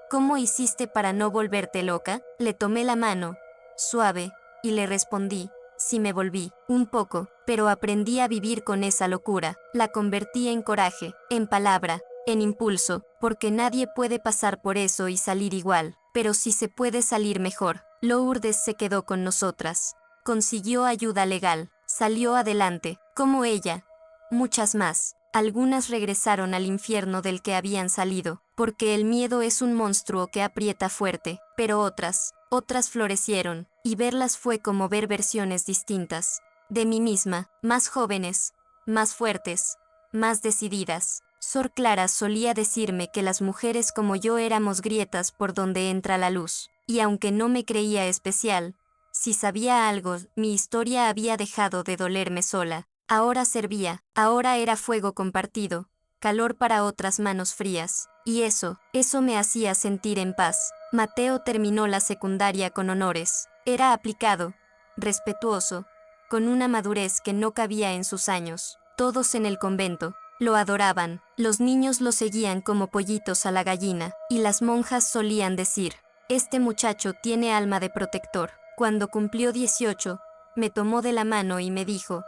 ¿cómo hiciste para no volverte loca? Le tomé la mano, suave, y le respondí: sí me volví, un poco, pero aprendí a vivir con esa locura. La convertí en coraje, en palabra, en impulso, porque nadie puede pasar por eso y salir igual, pero sí se puede salir mejor. Lourdes se quedó con nosotras, consiguió ayuda legal, salió adelante, como ella, muchas más. Algunas regresaron al infierno del que habían salido, porque el miedo es un monstruo que aprieta fuerte, pero otras florecieron, y verlas fue como ver versiones distintas de mí misma, más jóvenes, más fuertes, más decididas. Sor Clara solía decirme que las mujeres como yo éramos grietas por donde entra la luz, y aunque no me creía especial, si sabía algo, mi historia había dejado de dolerme sola. Ahora servía, ahora era fuego compartido, calor para otras manos frías, y eso me hacía sentir en paz. Mateo terminó la secundaria con honores, era aplicado, respetuoso, con una madurez que no cabía en sus años. Todos en el convento lo adoraban, los niños lo seguían como pollitos a la gallina, y las monjas solían decir, este muchacho tiene alma de protector. Cuando cumplió 18, me tomó de la mano y me dijo,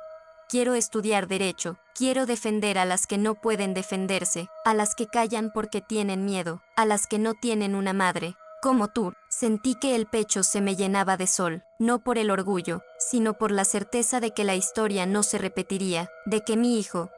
quiero estudiar derecho, quiero defender a las que no pueden defenderse, a las que callan porque tienen miedo, a las que no tienen una madre. Como tú, sentí que el pecho se me llenaba de sol, no por el orgullo, sino por la certeza de que la historia no se repetiría, de que mi hijo,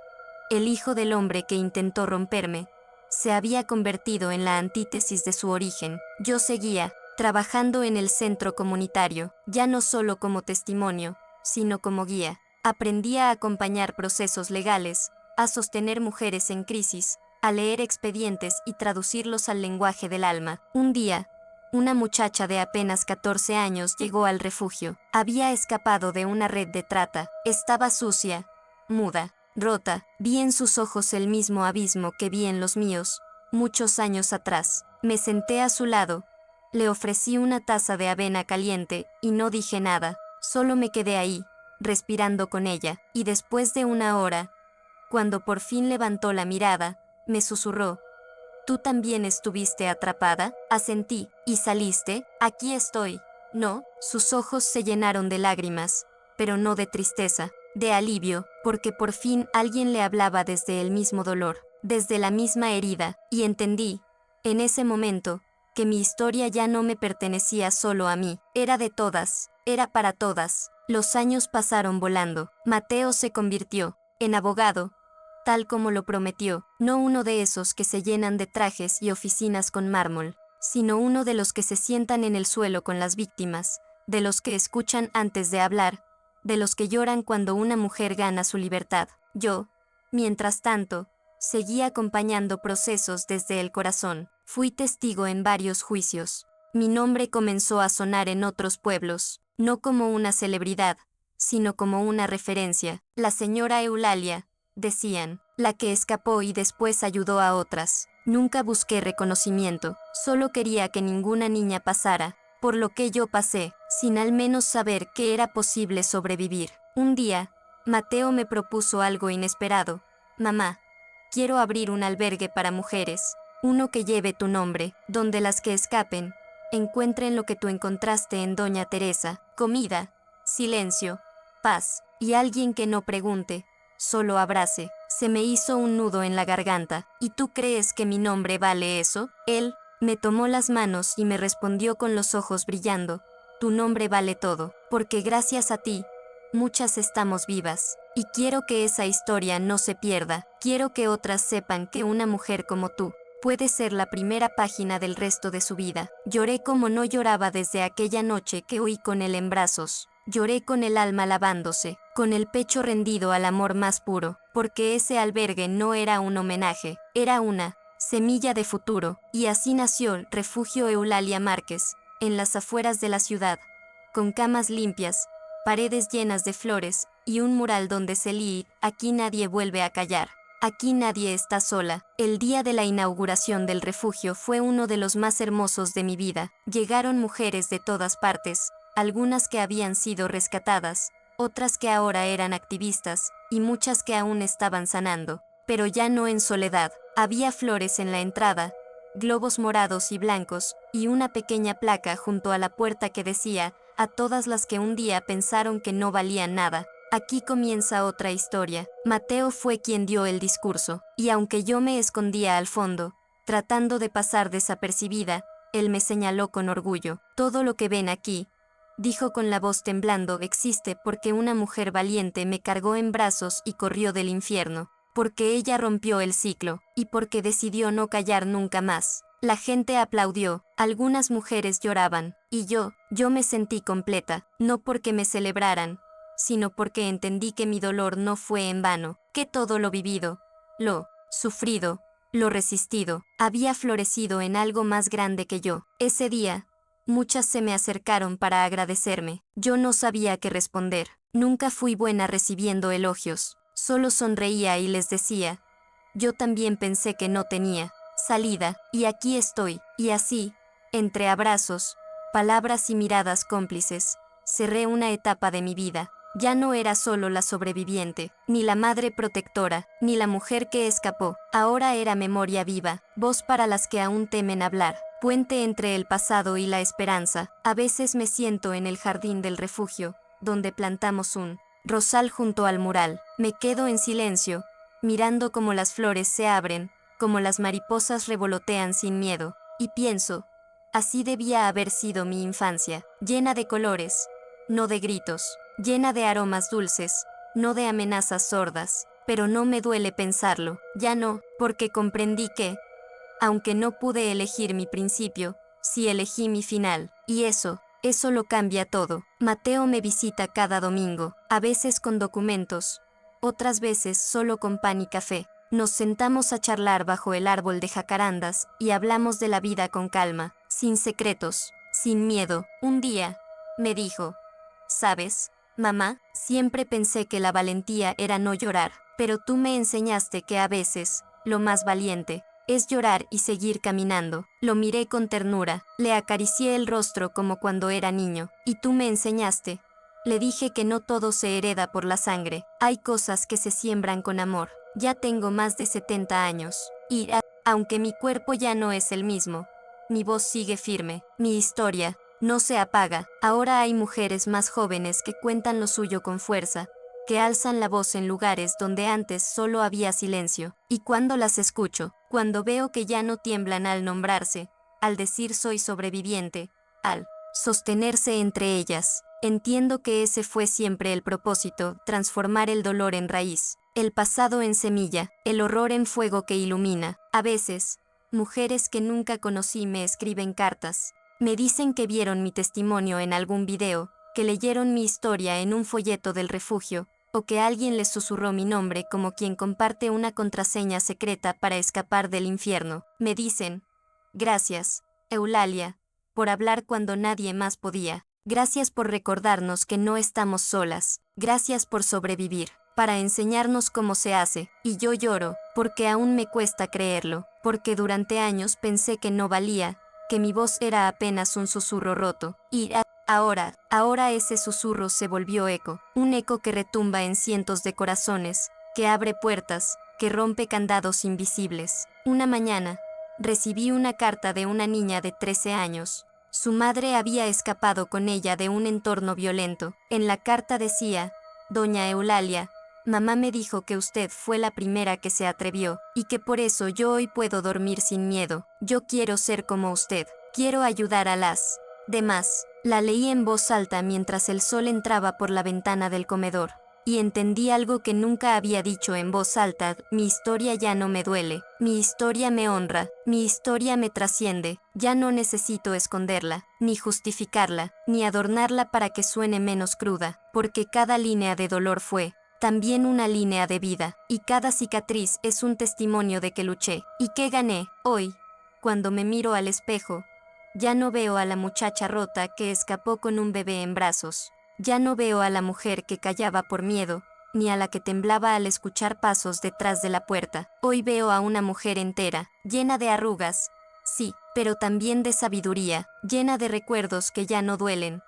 el hijo del hombre que intentó romperme, se había convertido en la antítesis de su origen. Yo seguía, trabajando en el centro comunitario, ya no solo como testimonio, sino como guía. Aprendí a acompañar procesos legales, a sostener mujeres en crisis, a leer expedientes y traducirlos al lenguaje del alma. Un día, una muchacha de apenas 14 años llegó al refugio. Había escapado de una red de trata. Estaba sucia, muda, rota. Vi en sus ojos el mismo abismo que vi en los míos, muchos años atrás. Me senté a su lado, le ofrecí una taza de avena caliente y no dije nada. Solo me quedé ahí, respirando con ella, y después de una hora, cuando por fin levantó la mirada, me susurró, ¿tú también estuviste atrapada? Asentí, ¿y saliste? Aquí estoy. No, sus ojos se llenaron de lágrimas, pero no de tristeza, de alivio, porque por fin alguien le hablaba desde el mismo dolor, desde la misma herida, y entendí, en ese momento, que mi historia ya no me pertenecía solo a mí, era de todas, era para todas. Los años pasaron volando. Mateo se convirtió en abogado, tal como lo prometió, no uno de esos que se llenan de trajes y oficinas con mármol, sino uno de los que se sientan en el suelo con las víctimas, de los que escuchan antes de hablar, de los que lloran cuando una mujer gana su libertad. Yo, mientras tanto, seguí acompañando procesos desde el corazón. Fui testigo en varios juicios. Mi nombre comenzó a sonar en otros pueblos, no como una celebridad, sino como una referencia. La señora Eulalia, decían, la que escapó y después ayudó a otras. Nunca busqué reconocimiento, solo quería que ninguna niña pasara, por lo que yo pasé, sin al menos saber que era posible sobrevivir. Un día, Mateo me propuso algo inesperado. Mamá, quiero abrir un albergue para mujeres, uno que lleve tu nombre, donde las que escapen encuentren lo que tú encontraste en Doña Teresa, comida, silencio, paz, y alguien que no pregunte, solo abrace. Se me hizo un nudo en la garganta. ¿Y tú crees que mi nombre vale eso? Él me tomó las manos y me respondió con los ojos brillando, tu nombre vale todo, porque gracias a ti, muchas estamos vivas. Y quiero que esa historia no se pierda. Quiero que otras sepan que una mujer como tú puede ser la primera página del resto de su vida. Lloré como no lloraba desde aquella noche que huí con él en brazos. Lloré con el alma lavándose, con el pecho rendido al amor más puro, porque ese albergue no era un homenaje, era una semilla de futuro, y así nació el Refugio Eulalia Márquez, en las afueras de la ciudad, con camas limpias, paredes llenas de flores, y un mural donde se lee, aquí nadie vuelve a callar. Aquí nadie está sola. El día de la inauguración del refugio fue uno de los más hermosos de mi vida. Llegaron mujeres de todas partes, algunas que habían sido rescatadas, otras que ahora eran activistas, y muchas que aún estaban sanando, pero ya no en soledad. Había flores en la entrada, globos morados y blancos, y una pequeña placa junto a la puerta que decía, a todas las que un día pensaron que no valían nada. Aquí comienza otra historia. Mateo fue quien dio el discurso, y aunque yo me escondía al fondo, tratando de pasar desapercibida, él me señaló con orgullo. Todo lo que ven aquí, dijo con la voz temblando, existe porque una mujer valiente me cargó en brazos y corrió del infierno, porque ella rompió el ciclo, y porque decidió no callar nunca más. La gente aplaudió, algunas mujeres lloraban, y yo me sentí completa, no porque me celebraran, sino porque entendí que mi dolor no fue en vano, que todo lo vivido, lo sufrido, lo resistido, había florecido en algo más grande que yo. Ese día, muchas se me acercaron para agradecerme. Yo no sabía qué responder. Nunca fui buena recibiendo elogios. Solo sonreía y les decía, yo también pensé que no tenía salida, y aquí estoy. Y así, entre abrazos, palabras y miradas cómplices, cerré una etapa de mi vida. Ya no era solo la sobreviviente, ni la madre protectora, ni la mujer que escapó. Ahora era memoria viva, voz para las que aún temen hablar, puente entre el pasado y la esperanza. A veces me siento en el jardín del refugio, donde plantamos un rosal junto al mural. Me quedo en silencio, mirando cómo las flores se abren, cómo las mariposas revolotean sin miedo, y pienso, así debía haber sido mi infancia, llena de colores, no de gritos, llena de aromas dulces, no de amenazas sordas, pero no me duele pensarlo, ya no, porque comprendí que, aunque no pude elegir mi principio, sí elegí mi final, y eso lo cambia todo. Mateo me visita cada domingo, a veces con documentos, otras veces solo con pan y café. Nos sentamos a charlar bajo el árbol de jacarandas y hablamos de la vida con calma, sin secretos, sin miedo. Un día, me dijo, ¿sabes, mamá? Siempre pensé que la valentía era no llorar, pero tú me enseñaste que a veces, lo más valiente, es llorar y seguir caminando. Lo miré con ternura, le acaricié el rostro como cuando era niño, y tú me enseñaste. Le dije que no todo se hereda por la sangre, hay cosas que se siembran con amor. Ya tengo más de 70 años, y aunque mi cuerpo ya no es el mismo, mi voz sigue firme, mi historia no se apaga. Ahora hay mujeres más jóvenes que cuentan lo suyo con fuerza, que alzan la voz en lugares donde antes solo había silencio. Y cuando las escucho, cuando veo que ya no tiemblan al nombrarse, al decir soy sobreviviente, al sostenerse entre ellas, entiendo que ese fue siempre el propósito, transformar el dolor en raíz, el pasado en semilla, el horror en fuego que ilumina. A veces, mujeres que nunca conocí me escriben cartas, me dicen que vieron mi testimonio en algún video, que leyeron mi historia en un folleto del refugio, o que alguien les susurró mi nombre como quien comparte una contraseña secreta para escapar del infierno. Me dicen, gracias, Eulalia, por hablar cuando nadie más podía. Gracias por recordarnos que no estamos solas. Gracias por sobrevivir, para enseñarnos cómo se hace. Y yo lloro, porque aún me cuesta creerlo, porque durante años pensé que no valía, que mi voz era apenas un susurro roto. Y ahora ese susurro se volvió eco, un eco que retumba en cientos de corazones, que abre puertas, que rompe candados invisibles. Una mañana, recibí una carta de una niña de 13 años. Su madre había escapado con ella de un entorno violento. En la carta decía, Doña Eulalia, mamá me dijo que usted fue la primera que se atrevió, y que por eso yo hoy puedo dormir sin miedo. Yo quiero ser como usted, quiero ayudar a las demás. La leí en voz alta mientras el sol entraba por la ventana del comedor, y entendí algo que nunca había dicho en voz alta: mi historia ya no me duele, mi historia me honra, mi historia me trasciende, ya no necesito esconderla, ni justificarla, ni adornarla para que suene menos cruda, porque cada línea de dolor fue también una línea de vida, y cada cicatriz es un testimonio de que luché, y que gané. Hoy, cuando me miro al espejo, ya no veo a la muchacha rota que escapó con un bebé en brazos. Ya no veo a la mujer que callaba por miedo, ni a la que temblaba al escuchar pasos detrás de la puerta. Hoy veo a una mujer entera, llena de arrugas, sí, pero también de sabiduría, llena de recuerdos que ya no duelen,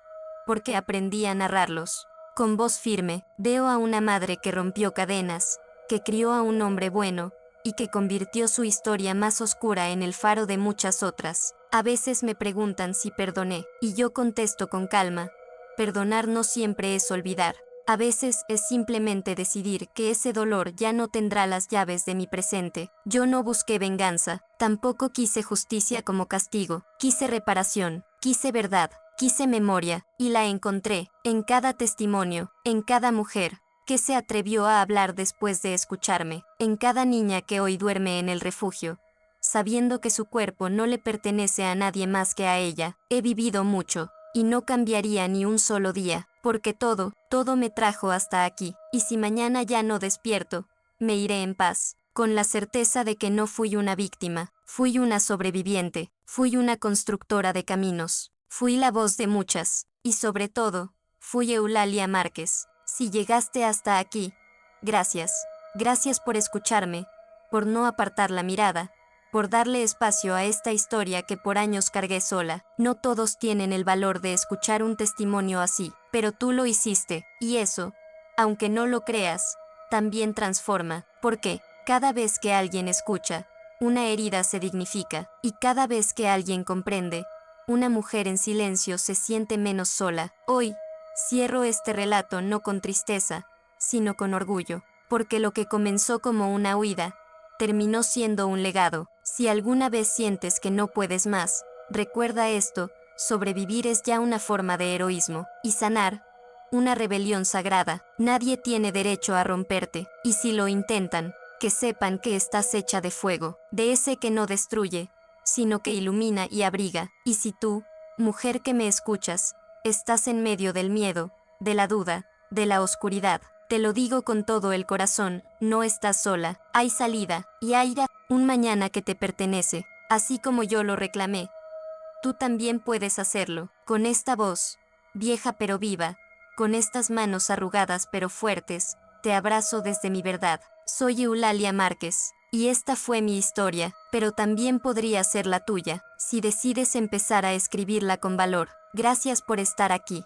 porque aprendí a narrarlos. Con voz firme, veo a una madre que rompió cadenas, que crió a un hombre bueno, y que convirtió su historia más oscura en el faro de muchas otras. A veces me preguntan si perdoné, y yo contesto con calma: perdonar no siempre es olvidar. A veces es simplemente decidir que ese dolor ya no tendrá las llaves de mi presente. Yo no busqué venganza, tampoco quise justicia como castigo. Quise reparación, quise verdad, quise memoria, y la encontré en cada testimonio, en cada mujer que se atrevió a hablar después de escucharme, en cada niña que hoy duerme en el refugio, sabiendo que su cuerpo no le pertenece a nadie más que a ella. He vivido mucho, y no cambiaría ni un solo día, porque todo me trajo hasta aquí, y si mañana ya no despierto, me iré en paz, con la certeza de que no fui una víctima, fui una sobreviviente, fui una constructora de caminos, fui la voz de muchas, y sobre todo, fui Eulalia Márquez. Si llegaste hasta aquí, gracias. Gracias por escucharme, por no apartar la mirada, por darle espacio a esta historia que por años cargué sola. No todos tienen el valor de escuchar un testimonio así, pero tú lo hiciste, y eso, aunque no lo creas, también transforma, porque cada vez que alguien escucha, una herida se dignifica, y cada vez que alguien comprende, una mujer en silencio se siente menos sola. Hoy, cierro este relato no con tristeza, sino con orgullo, porque lo que comenzó como una huida, terminó siendo un legado. Si alguna vez sientes que no puedes más, recuerda esto: sobrevivir es ya una forma de heroísmo, y sanar, una rebelión sagrada. Nadie tiene derecho a romperte, y si lo intentan, que sepan que estás hecha de fuego, de ese que no destruye, sino que ilumina y abriga. Y si tú, mujer que me escuchas, estás en medio del miedo, de la duda, de la oscuridad, te lo digo con todo el corazón, no estás sola. Hay salida, y hay un mañana que te pertenece, así como yo lo reclamé. Tú también puedes hacerlo, con esta voz, vieja pero viva, con estas manos arrugadas pero fuertes, te abrazo desde mi verdad. Soy Eulalia Márquez, y esta fue mi historia, pero también podría ser la tuya, si decides empezar a escribirla con valor. Gracias por estar aquí.